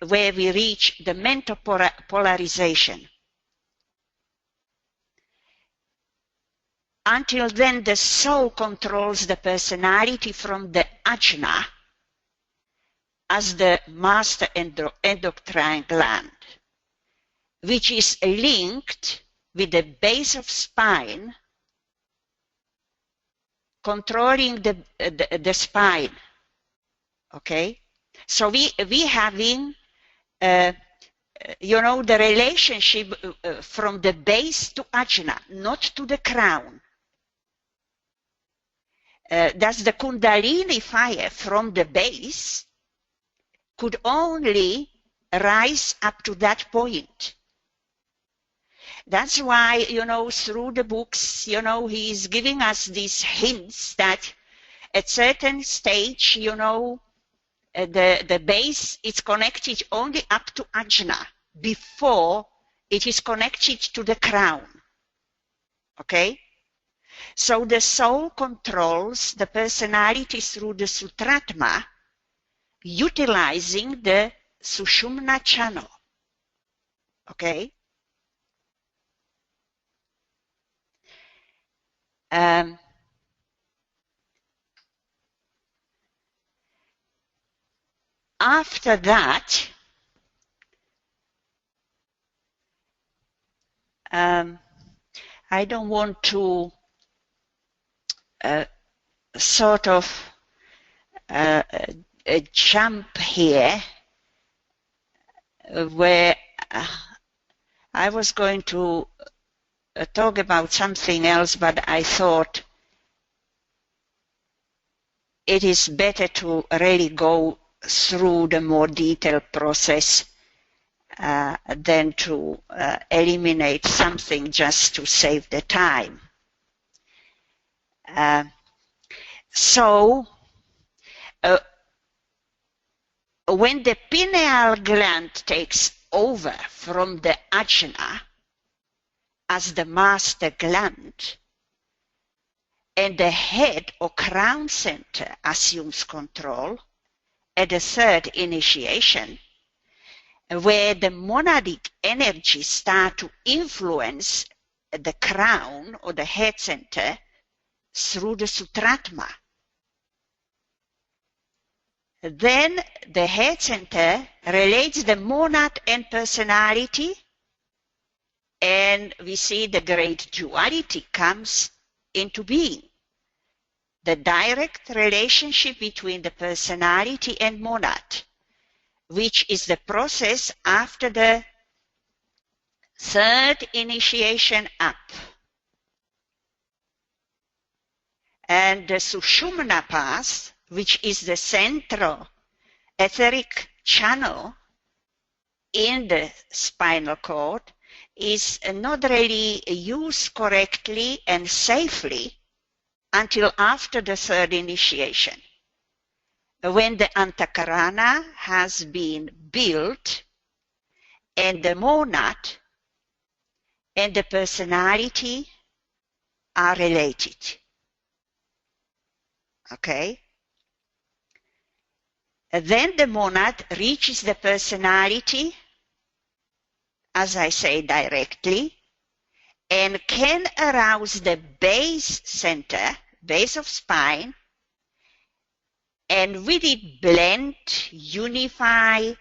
we reach the mental polarization. Until then, the soul controls the personality from the ajna as the master endocrine gland, which is linked with the base of spine, controlling the spine. Okay? So we having, you know, the relationship from the base to ajna, not to the crown. That's the Kundalini fire from the base could only rise up to that point. That's why, you know, through the books, you know, he's giving us these hints that at certain stage, you know, the base is connected only up to ajna before it is connected to the crown. Okay? So the soul controls the personality through the Sutratma, utilizing the Sushumna channel. Okay? After that, I don't want to sort of jump here where I was going to talk about something else, but I thought it is better to really go through the more detailed process than to eliminate something just to save the time. So when the pineal gland takes over from the ajna as the master gland, and the head or crown center assumes control at the third initiation, where the monadic energies start to influence the crown or the head center through the Sutratma. Then the head center relates the monad and personality, and we see the great duality comes into being. The direct relationship between the personality and monad, which is the process after the third initiation up. And the Sushumna path, which is the central etheric channel in the spinal cord, is not really used correctly and safely until after the third initiation, when the antakarana has been built and the monad and the personality are related. Okay? Then the monad reaches the personality, as I say, directly, and can arouse the base center, base of spine, and with it blend, unify,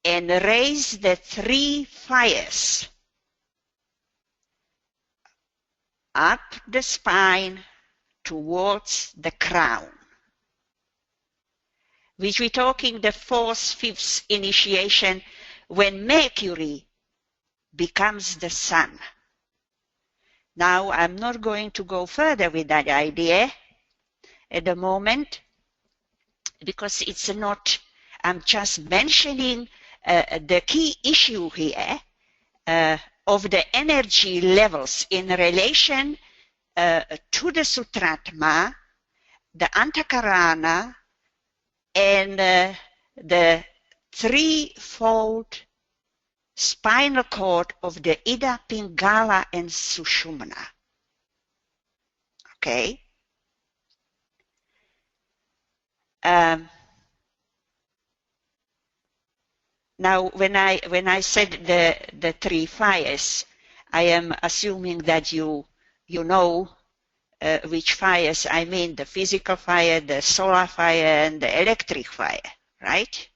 and raise the three fires up the spine towards the crown, which we're talking the fourth, fifth initiation, when Mercury becomes the sun. Now, I'm not going to go further with that idea at the moment, because it's not, I'm just mentioning the key issue here of the energy levels in relation to the Sutratma, the Antakarana, and the threefold spinal cord of the Ida, Pingala, and Sushumna. Okay? Now, when I said the three fires, I am assuming that you know which fires I mean: the physical fire, the solar fire, and the electric fire, right?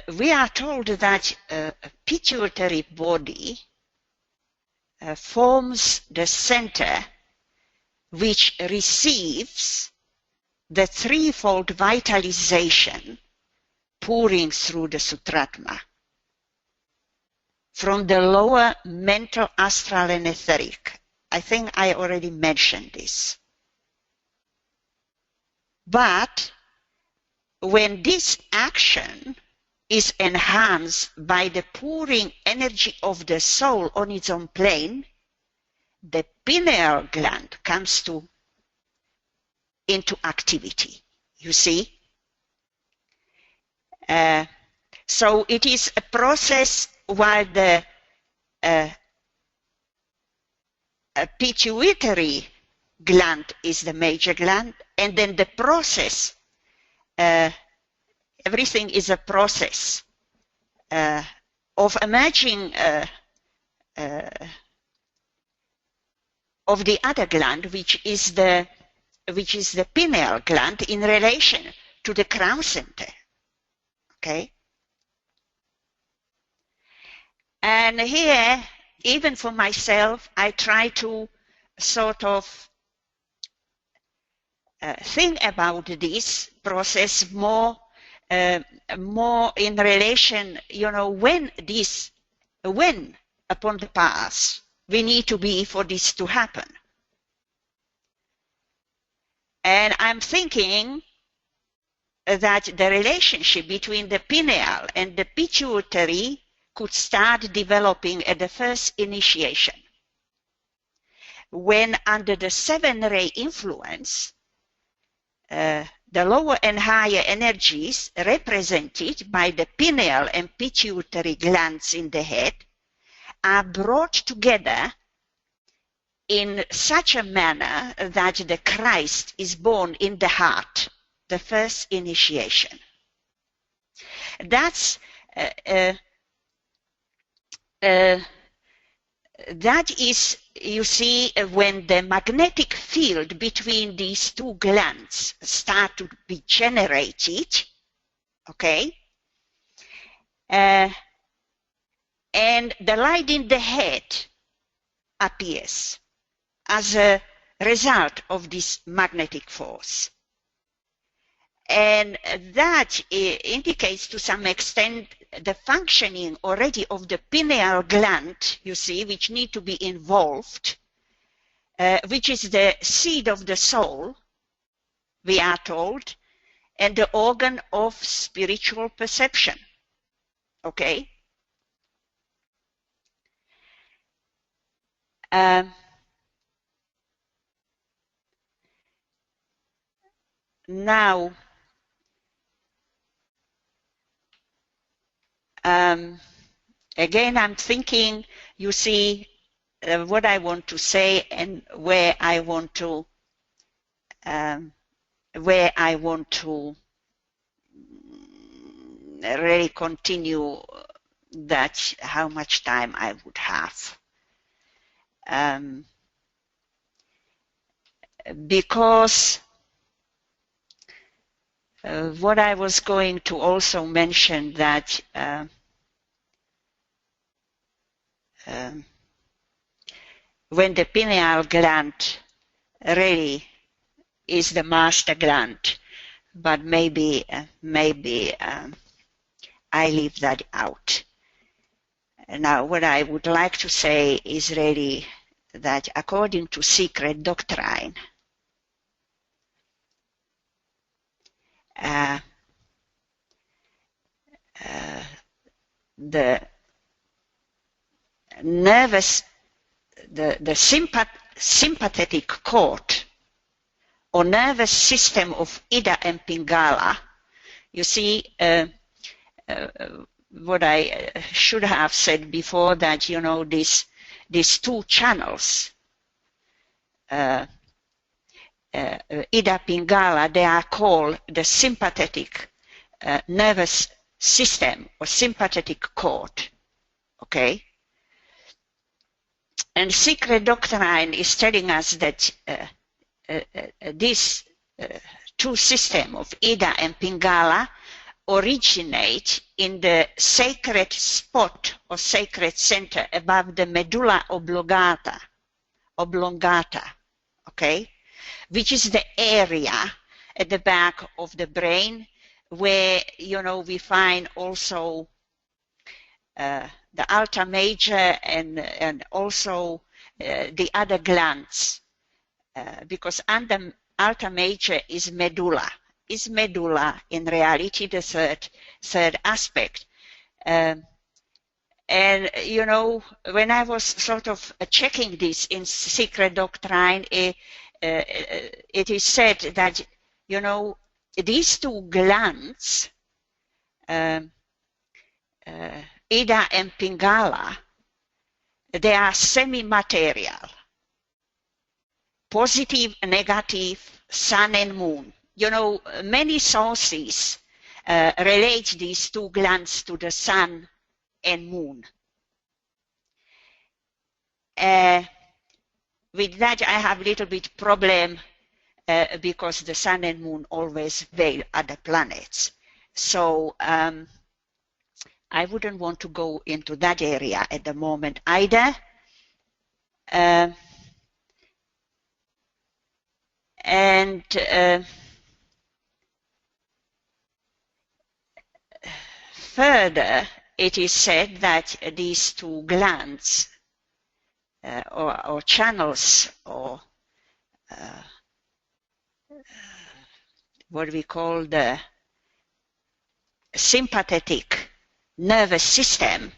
We are told that a pituitary body forms the center which receives the threefold vitalization pouring through the Sutratma from the lower mental, astral, and etheric. I think I already mentioned this. But when this action is enhanced by the pouring energy of the soul on its own plane, the pineal gland comes into activity, you see. So it is a process while the pituitary gland is the major gland, and then the process, everything is a process of emerging of the other gland, which is the pineal gland in relation to the crown center. Okay? And here, even for myself, I try to sort of think about this process more in relation, when upon the path we need to be for this to happen. And I'm thinking that the relationship between the pineal and the pituitary could start developing at the first initiation, when under the 7-ray influence, the lower and higher energies represented by the pineal and pituitary glands in the head are brought together in such a manner that the Christ is born in the heart, the first initiation. That is, you see, when the magnetic field between these two glands start to be generated, okay? And the light in the head appears as a result of this magnetic force. And that indicates to some extent the functioning already of the pineal gland, you see, which need to be involved, which is the seed of the soul, we are told, and the organ of spiritual perception. Okay? Now, again, I'm thinking, you see, what I want to say and where I want to really continue that, how much time I would have. Because what I was going to also mention that when the pineal gland really is the master gland, but maybe I leave that out. Now, what I would like to say is really that according to secret doctrine, the nervous, the sympathetic cord or nervous system of Ida and Pingala, you see, what I should have said before, that, these two channels, Ida Pingala, they are called the sympathetic nervous system or sympathetic cord. Okay? And secret doctrine is telling us that these two systems of Ida and Pingala originate in the sacred spot or sacred center above the medulla oblongata, okay? which is the area at the back of the brain where, you know, we find also the alta major and also the other glands, because under alta major is medulla. Is medulla in reality the third aspect? And you know, when I was sort of checking this in Secret Doctrine, it is said that, you know, these two glands, Ida and Pingala, they are semi-material, positive, negative, sun and moon. You know, many sources relate these two glands to the sun and moon. With that, I have a little bit problem because the sun and moon always veil other planets. So I wouldn't want to go into that area at the moment either. Further, it is said that these two glands or channels or what we call the sympathetic nervous system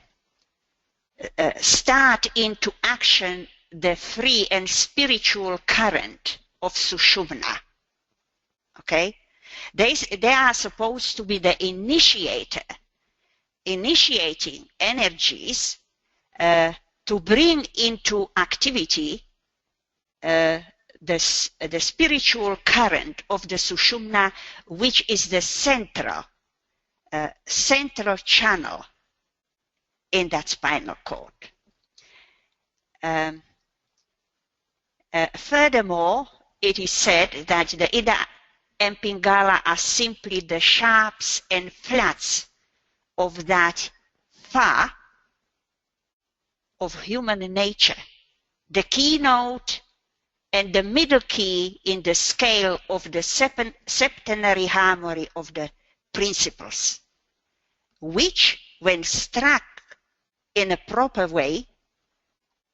start into action the free and spiritual current of Sushumna. Okay? They are supposed to be the initiating energies to bring into activity the spiritual current of the Sushumna, which is the central channel in that spinal cord. Furthermore, it is said that the Ida and Pingala are simply the sharps and flats of that fa of human nature, the keynote and the middle key in the scale of the septenary harmony of the principles, which, when struck in a proper way,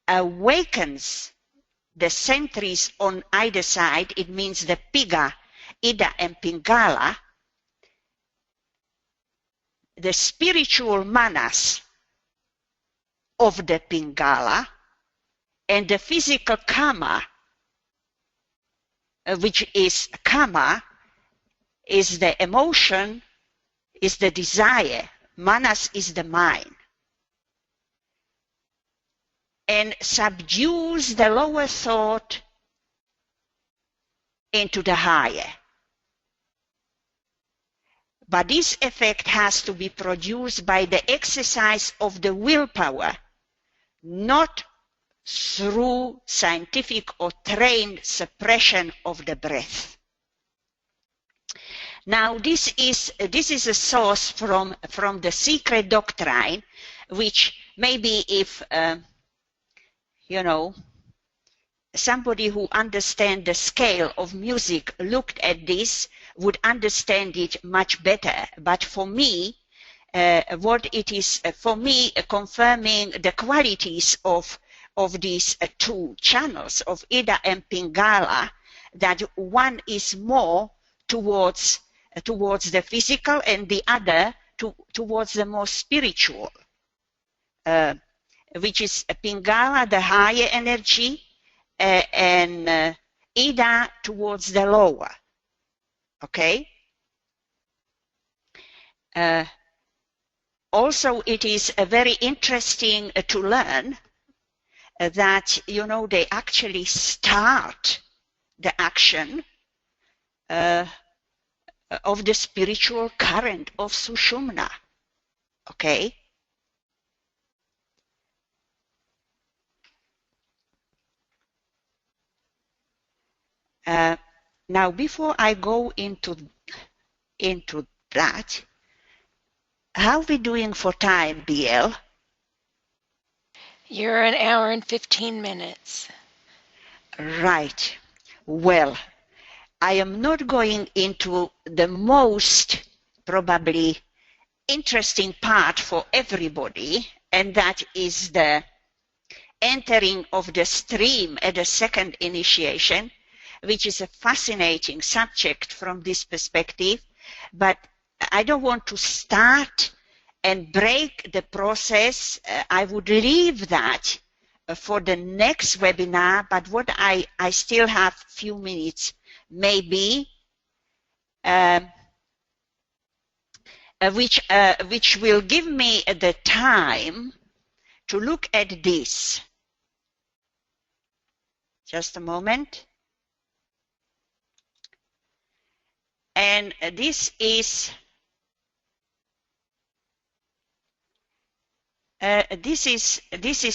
awakens the centries on either side. It means the Piga, Ida and Pingala, the spiritual manas of the Pingala, and the physical karma, which is karma, is the emotion, is the desire, manas is the mind, and subdues the lower thought into the higher. But this effect has to be produced by the exercise of the willpower, not through scientific or trained suppression of the breath. Now, this is a source from the Secret Doctrine, which maybe if you know, somebody who understands the scale of music looked at this would understand it much better. But for me, what it is for me confirming the qualities of these two channels of Ida and Pingala, that one is more towards the physical and the other towards the more spiritual, which is Pingala, the higher energy, and Ida towards the lower. Okay? Also, it is very interesting to learn that, you know, they actually start the action of the spiritual current of Sushumna. Okay? Now, before I go into that, how are we doing for time, BL? You're an hour and 15 minutes. Right. Well, I am not going into the most probably interesting part for everybody, and that is the entering of the stream at the second initiation, which is a fascinating subject from this perspective, but I don't want to start and break the process. I would leave that for the next webinar, but what I still have a few minutes, maybe, which will give me the time to look at this. Just a moment. And this is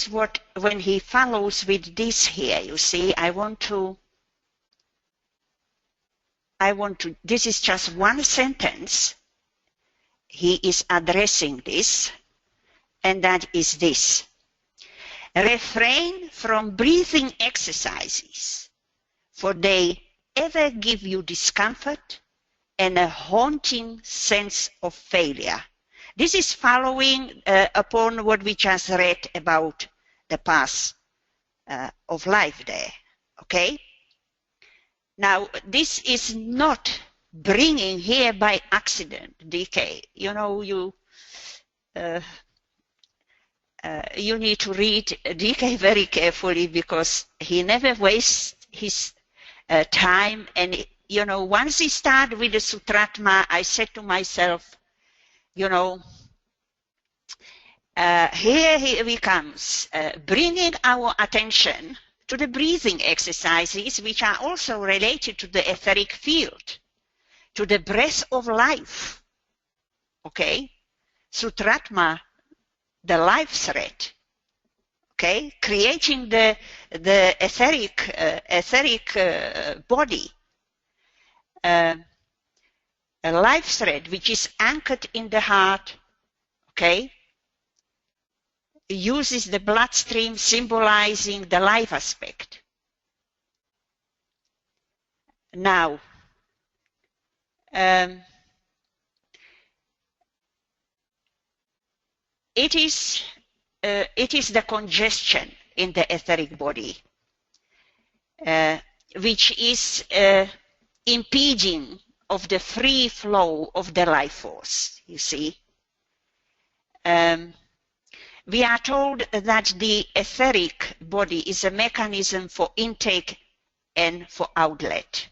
what, when he follows with this here, you see, I want to, this is just one sentence. He is addressing this, and that is this. Refrain from breathing exercises, for they ever give you discomfort and a haunting sense of failure. This is following upon what we just read about the path of life there, okay? Now, this is not bringing here by accident, DK. You know, you need to read DK very carefully, because he never wastes his time. And, you know, once he started with the Sutratma, I said to myself, you know, here he comes, bringing our attention to the breathing exercises, which are also related to the etheric field, to the breath of life, okay? Sutratma, the life thread, okay? Creating the etheric body, a life thread which is anchored in the heart, okay? Uses the bloodstream, symbolizing the life aspect. Now, it is the congestion in the etheric body, which is impeding of the free flow of the life force, you see. We are told that the etheric body is a mechanism for intake and for outlet,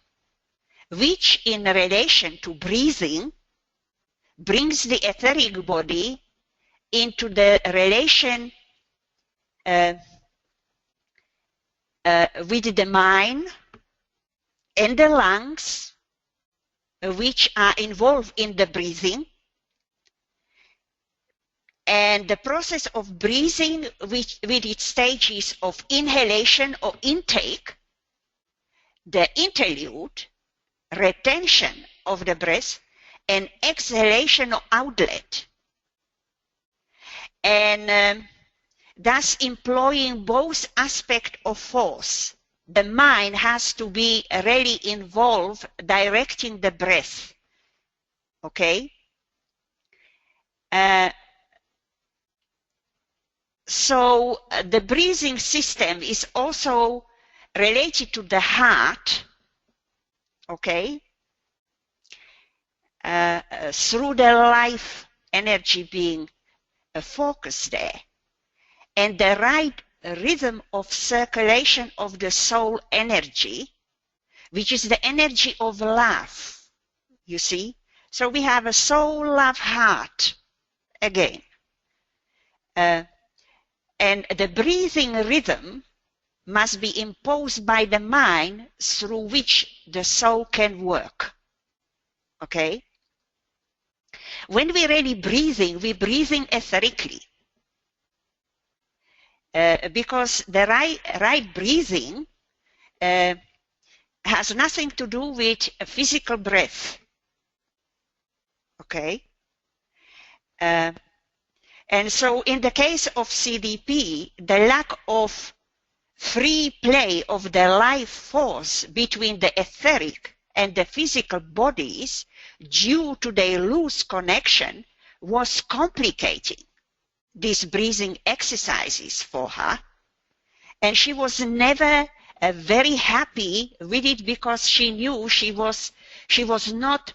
which in relation to breathing brings the etheric body into the relation with the mind and the lungs, which are involved in the breathing. And the process of breathing, with its stages of inhalation or intake, the interlude, retention of the breath, and exhalation or outlet, and thus employing both aspects of force. The mind has to be really involved, directing the breath, okay? So the breathing system is also related to the heart, okay? Through the life energy being focused there, and the right rhythm of circulation of the soul energy, which is the energy of love, you see. So we have a soul, love, heart again. And the breathing rhythm must be imposed by the mind, through which the soul can work, okay? When we're really breathing, we're breathing etherically. Because the right breathing has nothing to do with a physical breath, okay? And so in the case of CDP, the lack of free play of the life force between the etheric and the physical bodies due to their loose connection was complicating these breathing exercises for her. And she was never very happy with it because she knew she was not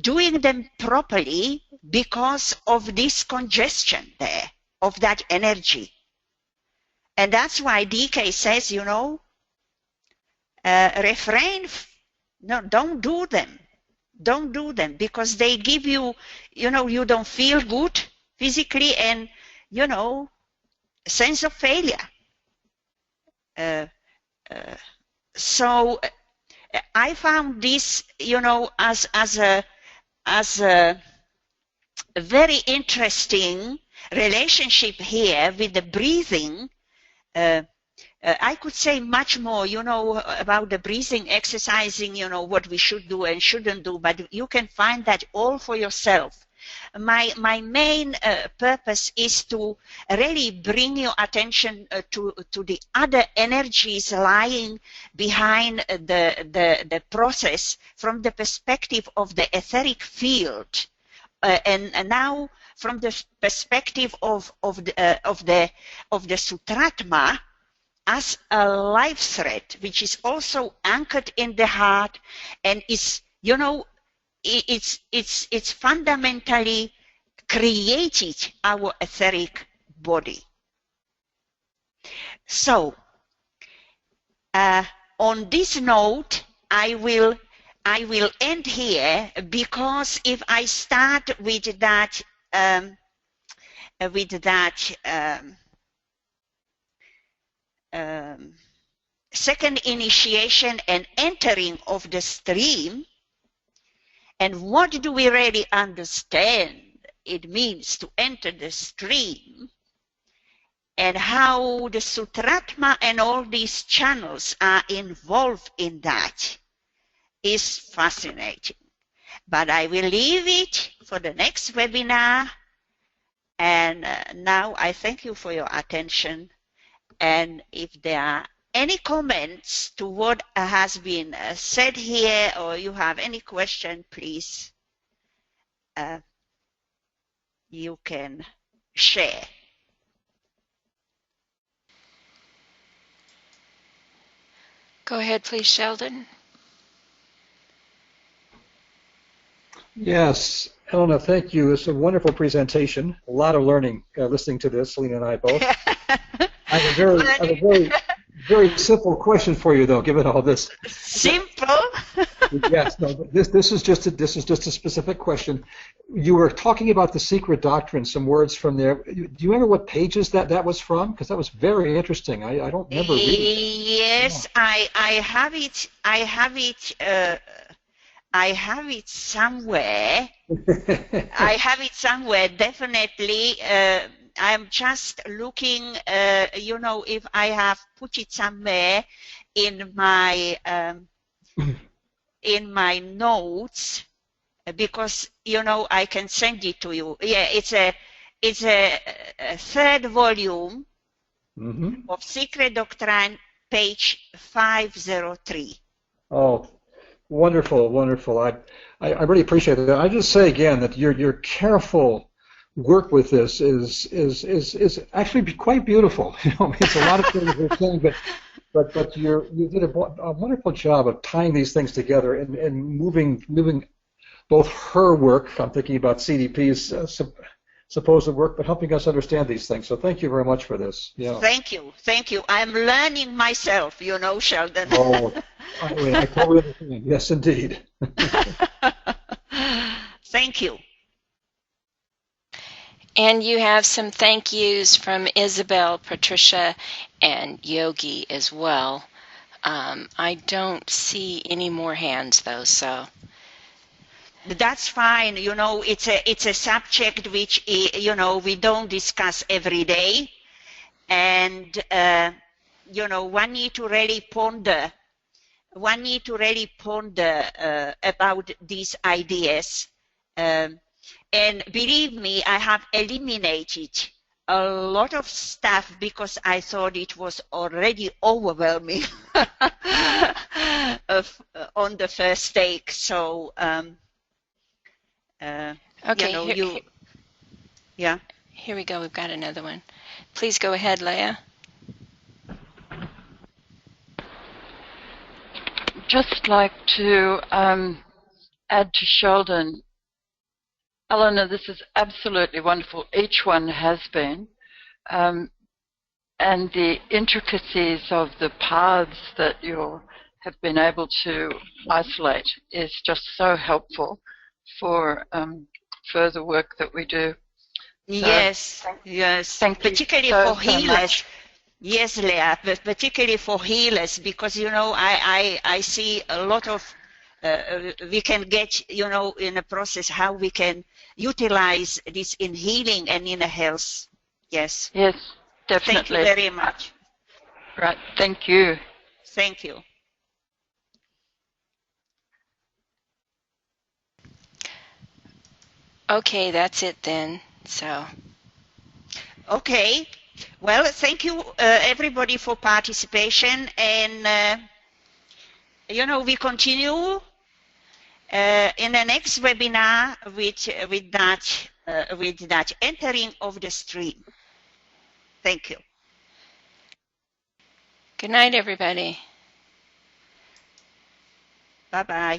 doing them properly because of this congestion there, of that energy. And that's why DK says, you know, refrain, no, don't do them. Don't do them because they give you, you know, you don't feel good physically and, you know, a sense of failure. So I found this, you know, as a very interesting relationship here with the breathing. I could say much more, you know, about the breathing, exercising, you know, what we should do and shouldn't do, but you can find that all for yourself. My main purpose is to really bring your attention to the other energies lying behind the process from the perspective of the etheric field, and now from the perspective of the Sutratma as a life thread, which is also anchored in the heart and is, you know, it's fundamentally created our etheric body. So on this note, I will end here, because if I start with that second initiation and entering of the stream, and what do we really understand it means to enter the stream, and how the Sutratma and all these channels are involved in that, is fascinating. But I will leave it for the next webinar, and now I thank you for your attention. And if there are any comments to what has been said here, or you have any question, please, you can share. Go ahead, please, Sheldon. Yes, Elena, thank you. It's a wonderful presentation. A lot of learning listening to this, Elena and I both. I have a very simple question for you, though, given all this. Simple? Yes. No. This is just a specific question. You were talking about the secret doctrine. Some words from there. Do you remember what pages that was from? Because that was very interesting. I don't remember reading. Yes, oh. I have it. I have it somewhere. I have it somewhere, definitely. I'm just looking, you know, if I have put it somewhere in my notes, because, you know, I can send it to you. Yeah, it's a third volume of Secret Doctrine, page 503. Oh. Wonderful, wonderful. I really appreciate it. I just say again that your careful work with this is actually quite beautiful. You know, it's a lot of things we're saying, but you did a wonderful job of tying these things together and moving both her work. I'm thinking about CDP's supposed work, but helping us understand these things. So thank you very much for this. Yeah. Thank you. I'm learning myself, you know, Sheldon. Oh, I totally understand. Yes, indeed. Thank you. And you have some thank yous from Isabel, Patricia, and Yogi as well. I don't see any more hands, though, so... That's fine. You know, it's a subject which, you know, we don't discuss every day, and you know, one need to really ponder. One need to really ponder about these ideas. And believe me, I have eliminated a lot of stuff because I thought it was already overwhelming on the first take. So, Okay, yeah. Here we go. We've got another one. Please go ahead, Leah. Just like to add to Sheldon. Elena, this is absolutely wonderful. Each one has been. And the intricacies of the paths that you have been able to isolate is just so helpful for further work that we do. Yes, yes. Thank particularly you so, for healers. So yes, Leah, but particularly for healers, because, you know, I see a lot of, we can get, you know, in a process how we can utilize this in healing and in health. Yes. Yes, definitely. Thank you very much. Right, thank you. Thank you. Okay, that's it then. So. Okay. Well, thank you everybody for participation, and you know, we continue in the next webinar with that entering of the stream. Thank you. Good night, everybody. Bye-bye.